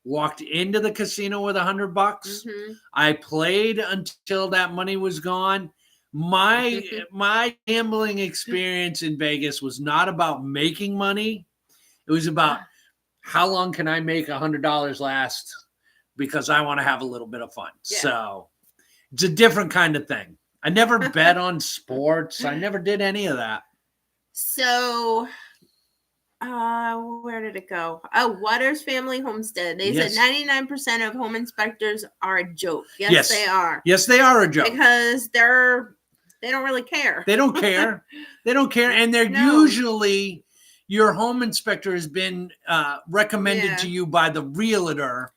Speaker 2: walked into the casino with $100. I played until that money was gone. My gambling experience in Vegas was not about making money. It was about how long can I make $100 last, because I want to have a little bit of fun. Yeah. So it's a different kind of thing. I never bet on sports. I never did any of that.
Speaker 1: So, where did it go? Oh, Waters Family Homestead. They said 99% of home inspectors are a joke. Yes, they are.
Speaker 2: Yes, they are a joke.
Speaker 1: Because they don't really care.
Speaker 2: They don't care. They don't care. And they're usually, your home inspector has been recommended to you by the realtor.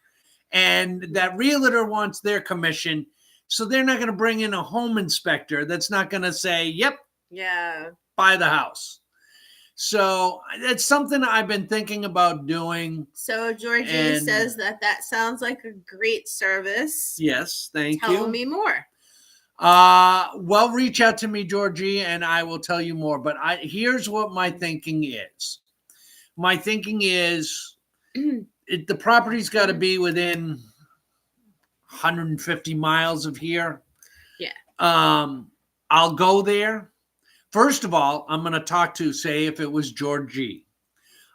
Speaker 2: And that realtor wants their commission. So they're not going to bring in a home inspector that's not going to say, yep, buy the house. So it's something I've been thinking about doing.
Speaker 1: So Georgie says that sounds like a great service.
Speaker 2: Yes, thank you.
Speaker 1: Tell me more.
Speaker 2: Well, reach out to me, Georgie, and I will tell you more. But here's what my thinking is. My thinking is the property's got to be within 150 miles of here.
Speaker 1: Yeah.
Speaker 2: I'll go there. First of all, I'm going to talk to, say, if it was Georgie.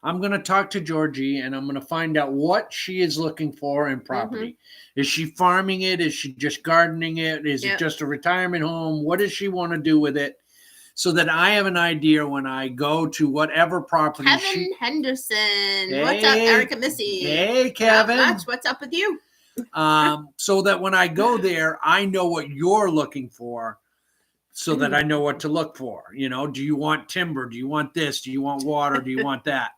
Speaker 2: I'm going to talk to Georgie, and I'm going to find out what she is looking for in property. Is she farming it? Is she just gardening it? Is it just a retirement home? What does she want to do with it? So that I have an idea when I go to whatever property.
Speaker 1: Kevin Henderson. Hey, what's up, Erica Missy?
Speaker 2: Hey, Kevin.
Speaker 1: Not much. What's up with you?
Speaker 2: So that when I go there, I know what you're looking for, so that I know what to look for. You know, do you want timber? Do you want this? Do you want water? Do you want that?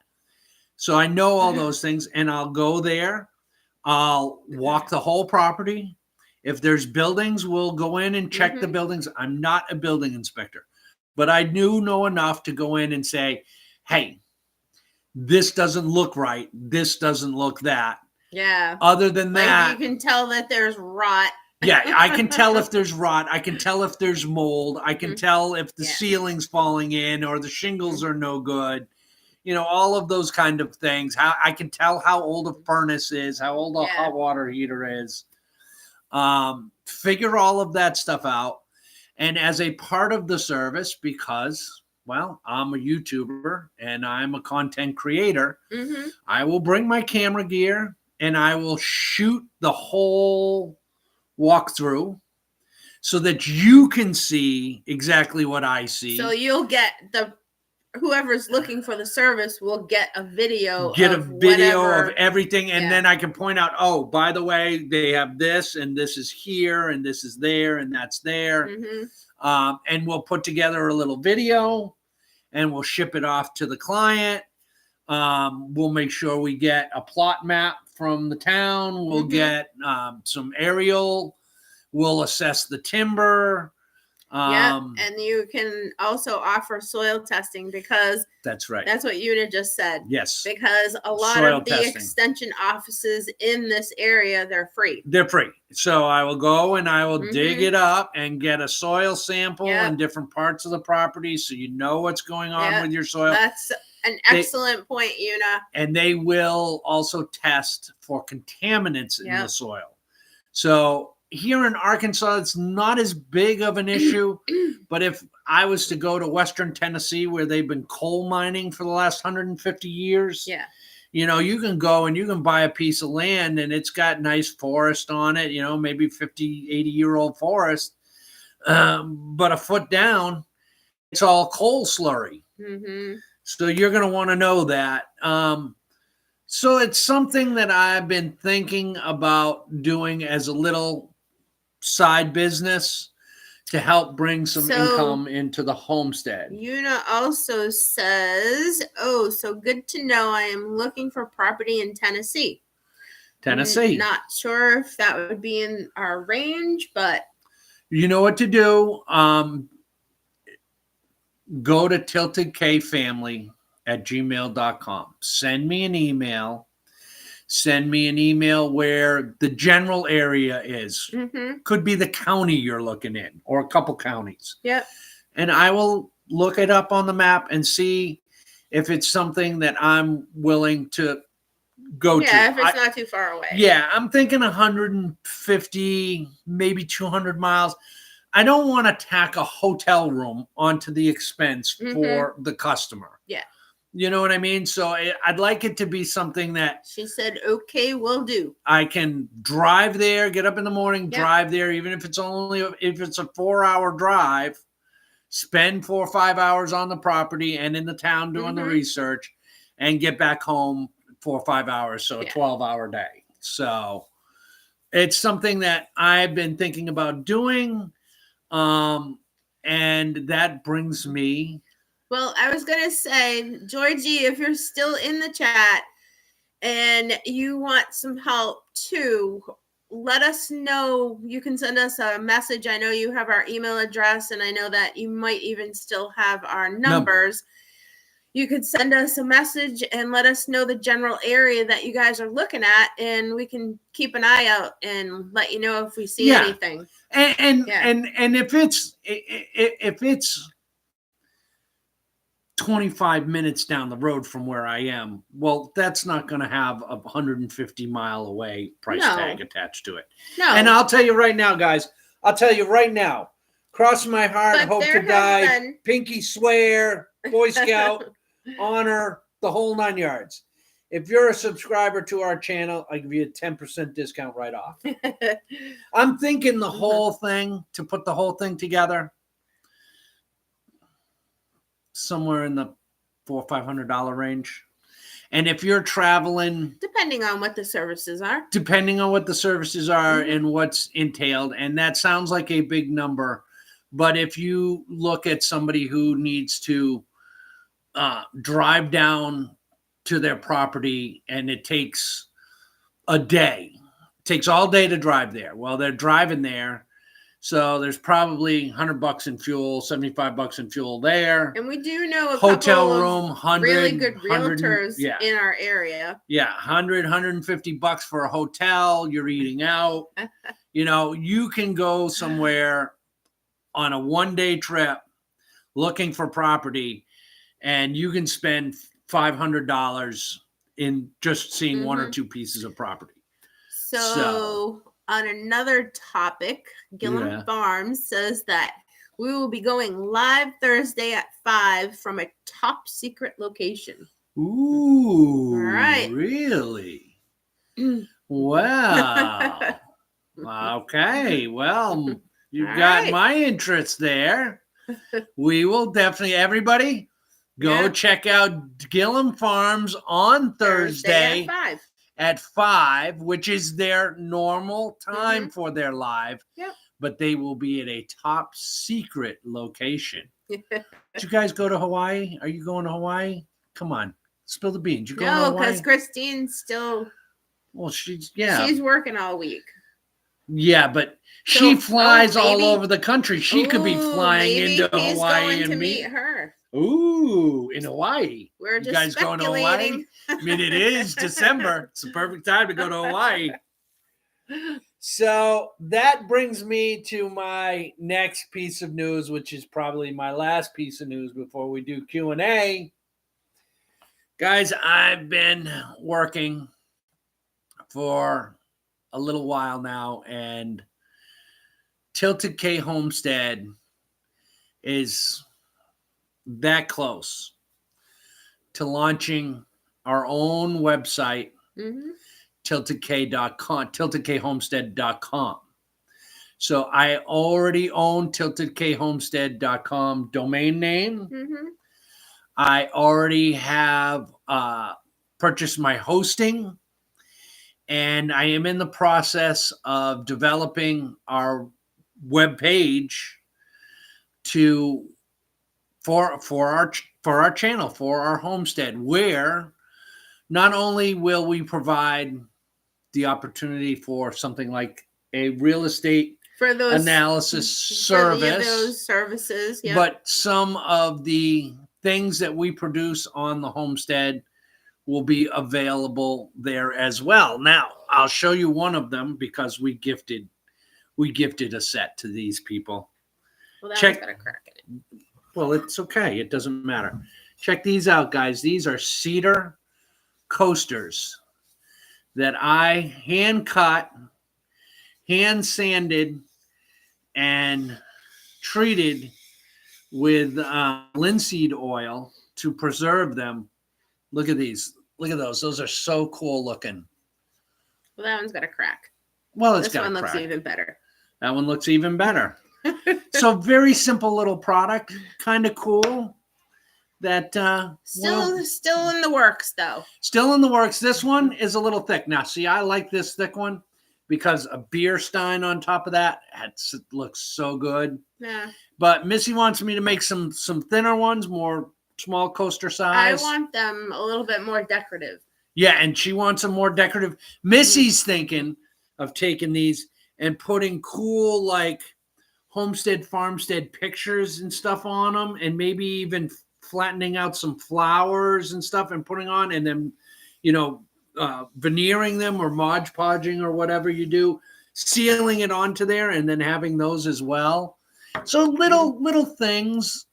Speaker 2: So I know all those things, and I'll go there. I'll walk the whole property. If there's buildings, we'll go in and check the buildings. I'm not a building inspector, but I do know enough to go in and say, hey, this doesn't look right. This doesn't look that.
Speaker 1: Yeah.
Speaker 2: Other than that,
Speaker 1: you can tell that there's rot.
Speaker 2: Yeah, I can tell if there's rot. I can tell if there's mold. I can tell if the ceiling's falling in or the shingles are no good. You know, all of those kind of things. How I can tell how old a furnace is, how old a hot water heater is. Figure all of that stuff out. And as a part of the service, because, well, I'm a YouTuber and I'm a content creator, I will bring my camera gear and I will shoot the whole walkthrough so that you can see exactly what I see.
Speaker 1: So you'll get the whoever's looking for the service will get a video
Speaker 2: of everything, and then I can point out, oh, by the way, they have this, and this is here, and this is there, and that's there. And we'll put together a little video, and we'll ship it off to the client. We'll make sure we get a plot map from the town. We'll get some aerial. We'll assess the timber.
Speaker 1: And you can also offer soil testing, because
Speaker 2: that's right.
Speaker 1: That's what Una just said.
Speaker 2: Yes.
Speaker 1: Because a lot soil of the testing. Extension offices in this area, they're free.
Speaker 2: They're free. So I will go and I will dig it up and get a soil sample in different parts of the property, so you know what's going on with your soil.
Speaker 1: That's an excellent point, Una.
Speaker 2: And they will also test for contaminants in the soil. So here in Arkansas, it's not as big of an issue, but if I was to go to Western Tennessee, where they've been coal mining for the last 150 years, you know, you can go and you can buy a piece of land and it's got nice forest on it, you know, maybe 50, 80-year-old forest, but a foot down, it's all coal slurry. So you're going to want to know that. So it's something that I've been thinking about doing as a little side business to help bring some income into the homestead.
Speaker 1: Una also says, oh, so good to know. I am looking for property in Tennessee. Not sure if that would be in our range, but
Speaker 2: you know what to do. Go to tiltedkfamily@gmail.com. Send me an email. Send me an email where the general area is. Could be the county you're looking in, or a couple counties. And I will look it up on the map and see if it's something that I'm willing to go to.
Speaker 1: Yeah, if it's not too far away.
Speaker 2: Yeah, I'm thinking 150, maybe 200 miles. I don't want to tack a hotel room onto the expense for the customer. You know what I mean? So I'd like it to be something that
Speaker 1: she said, okay, we'll do.
Speaker 2: I can drive there, get up in the morning, drive there, even if it's a 4-hour drive, spend 4 or 5 hours on the property and in the town doing the research, and get back home 4 or 5 hours. So a 12-hour day. So it's something that I've been thinking about doing. And that brings me.
Speaker 1: Well, I was going to say, Georgie, if you're still in the chat and you want some help too, let us know. You can send us a message. I know you have our email address, and I know that you might even still have our numbers. You could send us a message and let us know the general area that you guys are looking at, and we can keep an eye out and let you know if we see anything.
Speaker 2: And if it's 25 minutes down the road from where I am, well, that's not going to have a 150-mile away price tag attached to it. And I'll tell you right now, guys, cross my heart, hope to die, pinky swear, Boy Scout, honor, the whole 9 yards. If you're a subscriber to our channel, I give you a 10% discount right off. I'm thinking the whole thing, to put the whole thing together, somewhere in the $400 or $500 range. And if you're traveling,
Speaker 1: depending on what the services are,
Speaker 2: and what's entailed, and that sounds like a big number, but if you look at somebody who needs to drive down to their property and it takes a day, takes all day to drive there. Well, they're driving there. So there's probably $100 in fuel, $75 in fuel there.
Speaker 1: And we do know a
Speaker 2: hotel room, 100,
Speaker 1: really good realtors in our area.
Speaker 2: Yeah, $100, $150 for a hotel. You're eating out. You know, you can go somewhere on a one-day trip looking for property, and you can spend $500 in just seeing one or two pieces of property.
Speaker 1: So on another topic, Gillum Farms says that we will be going live Thursday at 5 from a top secret location.
Speaker 2: Ooh,
Speaker 1: all right.
Speaker 2: Really? Wow. Okay, well, you've got my interest there. We will definitely, everybody, Go check out Gillum Farms on Thursday at 5, which is their normal time for their live.
Speaker 1: Yep.
Speaker 2: But they will be at a top secret location. Did you guys go to Hawaii? Are you going to Hawaii? Come on, spill the beans. You going to Hawaii?
Speaker 1: No, because Christine's still.
Speaker 2: Well, she's
Speaker 1: working all week.
Speaker 2: Yeah, but she flies all over the country. She could be flying into Hawaii and meet
Speaker 1: her.
Speaker 2: Ooh, in Hawaii.
Speaker 1: We're just
Speaker 2: you guys going to Hawaii? I mean, it is December. It's the perfect time to go to Hawaii. So that brings me to my next piece of news, which is probably my last piece of news before we do Q&A. Guys, I've been working for a little while now, and Tilted K Homestead is that close to launching our own website, tiltedk.com, tiltedkhomestead.com. So I already own tiltedkhomestead.com domain name. I already have purchased my hosting, and I am in the process of developing our web page for our channel, for our homestead, where not only will we provide the opportunity for something like a real estate analysis service,
Speaker 1: those services,
Speaker 2: but some of the things that we produce on the homestead will be available there as well. Now, I'll show you one of them because we gifted a set to these people.
Speaker 1: Well, that one's got a crack in it.
Speaker 2: Well, it's okay. It doesn't matter. Check these out, guys. These are cedar coasters that I hand cut, hand sanded, and treated with linseed oil to preserve them. Look at these. Look at those. Those are so cool looking.
Speaker 1: Well, that one's got a crack.
Speaker 2: Well,
Speaker 1: this one looks even better.
Speaker 2: That one looks even better. So very simple little product, kind of cool. That
Speaker 1: still in the works though.
Speaker 2: Still in the works. This one is a little thick. Now, see, I like this thick one because a beer stein on top of that, it looks so good.
Speaker 1: Yeah.
Speaker 2: But Missy wants me to make some thinner ones, more small coaster size.
Speaker 1: I want them a little bit more decorative.
Speaker 2: Yeah, and she wants them more decorative. Missy's thinking of taking these and putting cool, like, homestead, farmstead pictures and stuff on them, and maybe even flattening out some flowers and stuff and putting on, and then, veneering them or Mod Podging or whatever you do, sealing it onto there, and then having those as well. So little things,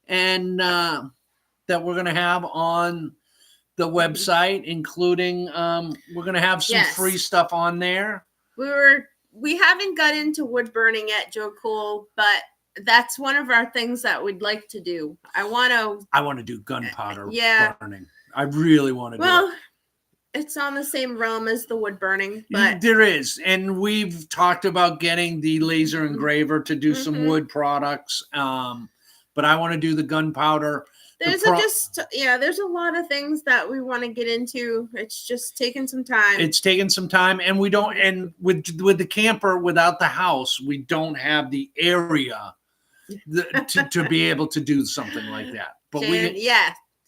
Speaker 2: and that we're going to have on the website, including we're going to have some free stuff on there.
Speaker 1: We haven't got into wood burning yet, Joe Cool, but that's one of our things that we'd like to do. I want to do gunpowder burning. I really want to do it. Well, it's on the same realm as the wood burning, but
Speaker 2: there is. And we've talked about getting the laser engraver to do some wood products. But I want to do the gunpowder.
Speaker 1: There's a lot of things that we want to get into. It's just taking some time.
Speaker 2: And we don't, and with the camper without the house, we don't have the area to be able to do something like that. But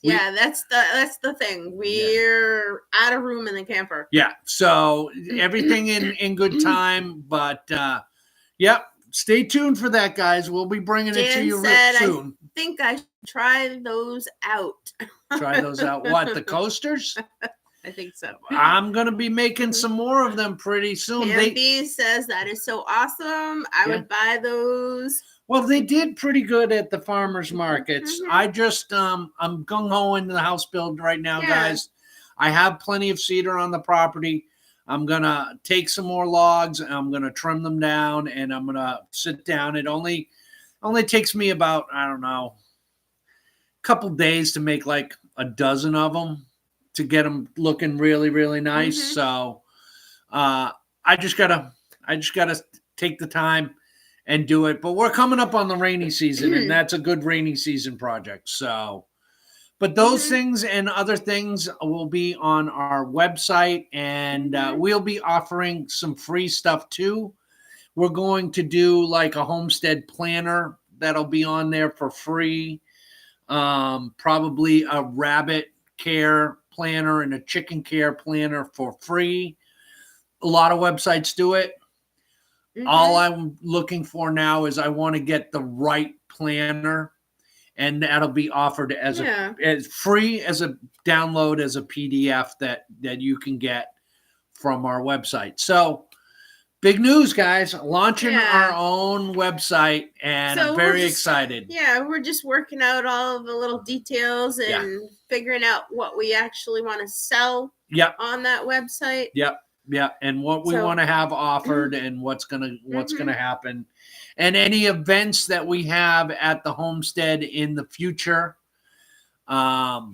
Speaker 2: that's the thing. We're out of room in the camper. Yeah. So everything in good time, but stay tuned for that, guys. We'll be bringing it to you soon.
Speaker 1: I think I should try those out.
Speaker 2: Try those out. What, the coasters?
Speaker 1: I think so.
Speaker 2: I'm going to be making some more of them pretty soon.
Speaker 1: B says that is so awesome. I would buy those.
Speaker 2: Well, they did pretty good at the farmers markets. I just, I'm gung-ho into the house build right now, guys. I have plenty of cedar on the property. I'm going to take some more logs, and I'm going to trim them down, and I'm going to sit down. It only takes me about, I don't know, a couple days to make like a dozen of them to get them looking really, really nice. So I just gotta take the time and do it. But we're coming up on the rainy season, and that's a good rainy season project. So But those things and other things will be on our website, and we'll be offering some free stuff too. We're going to do like a homestead planner that'll be on there for free. Probably a rabbit care planner and a chicken care planner for free. A lot of websites do it. All I'm looking for now is I want to get the right planner, and that'll be offered as as free as a download as a PDF that you can get from our website. So big news, guys, launching our own website, and I'm very excited.
Speaker 1: Yeah, we're just working out all of the little details and figuring out what we actually want to sell on that website.
Speaker 2: Yeah, and what we want to have offered, and what's gonna happen, and any events that we have at the homestead in the future, they'll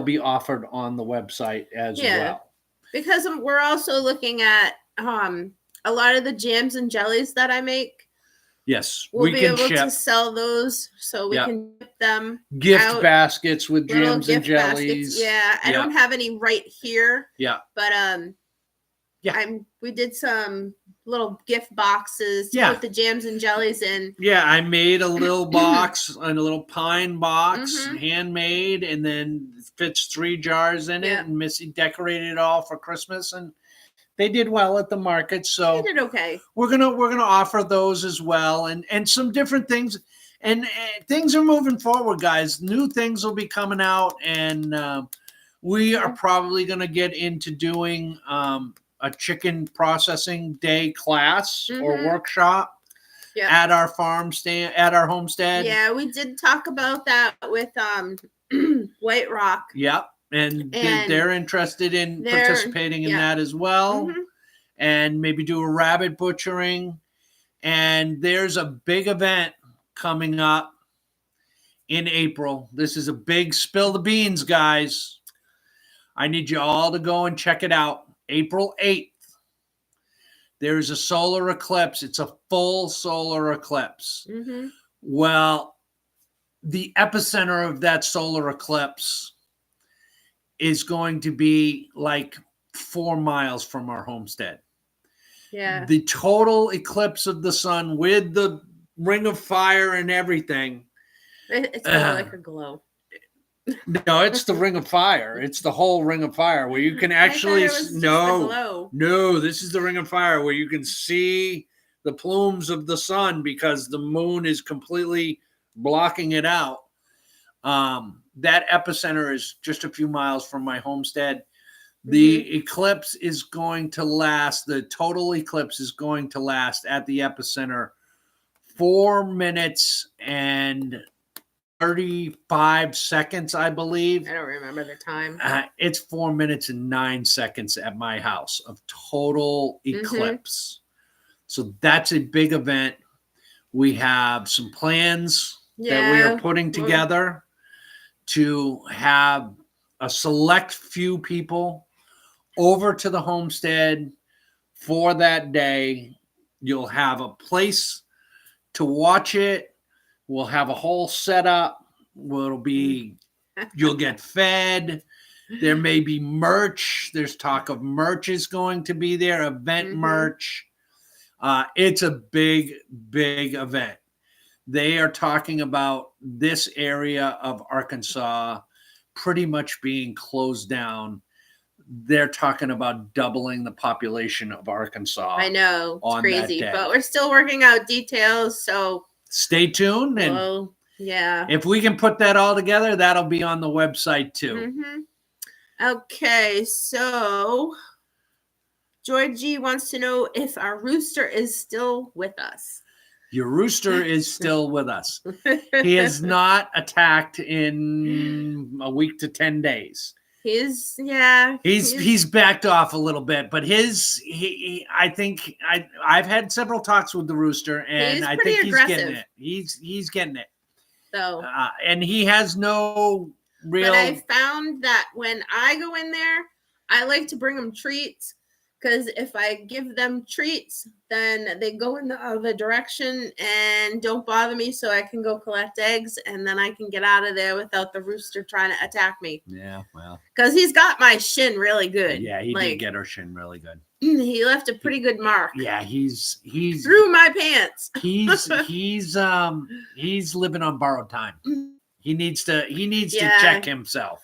Speaker 2: be offered on the website as well.
Speaker 1: Because we're also looking at a lot of the jams and jellies that I make.
Speaker 2: Yes,
Speaker 1: we'll be able to sell those, so we can ship them.
Speaker 2: Gift baskets with jams and jellies.
Speaker 1: Baskets. Yeah, I don't have any right here.
Speaker 2: Yeah,
Speaker 1: but we did some little gift boxes to put the jams and jellies in.
Speaker 2: Yeah, I made a little box, a little pine box, handmade, and then fits 3 jars in it. And Missy decorated it all for Christmas, and they did well at the market. So
Speaker 1: they did okay.
Speaker 2: We're gonna offer those as well, and some different things. And things are moving forward, guys. New things will be coming out, and we are probably gonna get into doing a chicken processing day class or workshop at our our homestead.
Speaker 1: Yeah, we did talk about that with White Rock.
Speaker 2: Yep. And they're interested in participating in that as well. And maybe do a rabbit butchering. And there's a big event coming up in April. This is a big spill the beans, guys. I need you all to go and check it out. April 8th. There's a solar eclipse. It's a full solar eclipse. Well, the epicenter of that solar eclipse is going to be like 4 miles from our homestead.
Speaker 1: Yeah.
Speaker 2: The total eclipse of the sun with the ring of fire and everything.
Speaker 1: It's more like a glow.
Speaker 2: No, it's the ring of fire. It's the whole ring of fire where you can actually this is the ring of fire where you can see the plumes of the sun because the moon is completely blocking it out. That epicenter is just a few miles from my homestead. The eclipse is going to last, the total eclipse is going to last at the epicenter 4 minutes and 35 seconds, I believe.
Speaker 1: I don't remember the time.
Speaker 2: It's 4 minutes and 9 seconds at my house of total eclipse. So that's a big event. We have some plans that we are putting together to have a select few people over to the homestead for that day. You'll have a place to watch it. We'll have a whole setup. You'll get fed. There may be merch. There's talk of merch is going to be there, event merch. It's a big, big event. They are talking about this area of Arkansas pretty much being closed down. They're talking about doubling the population of Arkansas.
Speaker 1: I know, it's crazy, but we're still working out details, so
Speaker 2: stay tuned. And if we can put that all together, that'll be on the website too.
Speaker 1: Okay, so Georgie wants to know if our rooster is still with us.
Speaker 2: Your rooster is still with us. He has not attacked in a week to 10 days.
Speaker 1: He's
Speaker 2: backed off a little bit, but I think I've had several talks with the rooster, and I think he's getting it. He's getting it.
Speaker 1: So
Speaker 2: and he has no real.
Speaker 1: But I found that when I go in there, I like to bring him treats. Because if I give them treats, then they go in the other direction and don't bother me, so I can go collect eggs, and then I can get out of there without the rooster trying to attack me.
Speaker 2: Yeah, well.
Speaker 1: Because he's got my shin really good.
Speaker 2: Yeah, he did get her shin really good.
Speaker 1: He left a pretty good mark.
Speaker 2: Yeah, he's
Speaker 1: through my pants.
Speaker 2: he's living on borrowed time. He needs to check himself.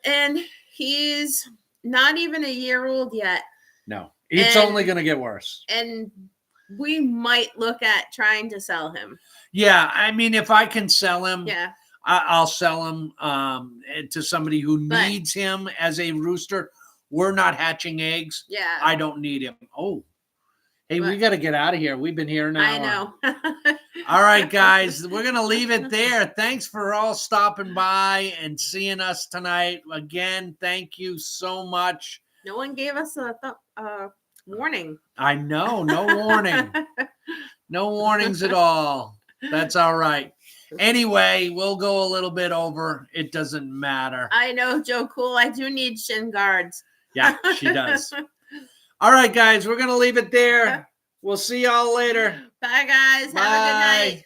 Speaker 1: And he's not even a year old yet.
Speaker 2: No, it's only going to get worse.
Speaker 1: And we might look at trying to sell him.
Speaker 2: Yeah, I mean, if I can sell him, I'll sell him to somebody who needs him as a rooster. We're not hatching eggs.
Speaker 1: Yeah.
Speaker 2: I don't need him. Oh, hey, we got to get out of here. We've been here an hour.
Speaker 1: I know.
Speaker 2: All right, guys, we're going to leave it there. Thanks for all stopping by and seeing us tonight. Again, thank you so much.
Speaker 1: No one gave us a warning.
Speaker 2: I know. No warning. No warnings at all. That's all right. Anyway, we'll go a little bit over. It doesn't matter.
Speaker 1: I know, Joe Cool. I do need shin guards.
Speaker 2: Yeah, she does. All right, guys, we're going to leave it there. We'll see y'all later.
Speaker 1: Bye, guys.
Speaker 2: Bye.
Speaker 1: Have a good night.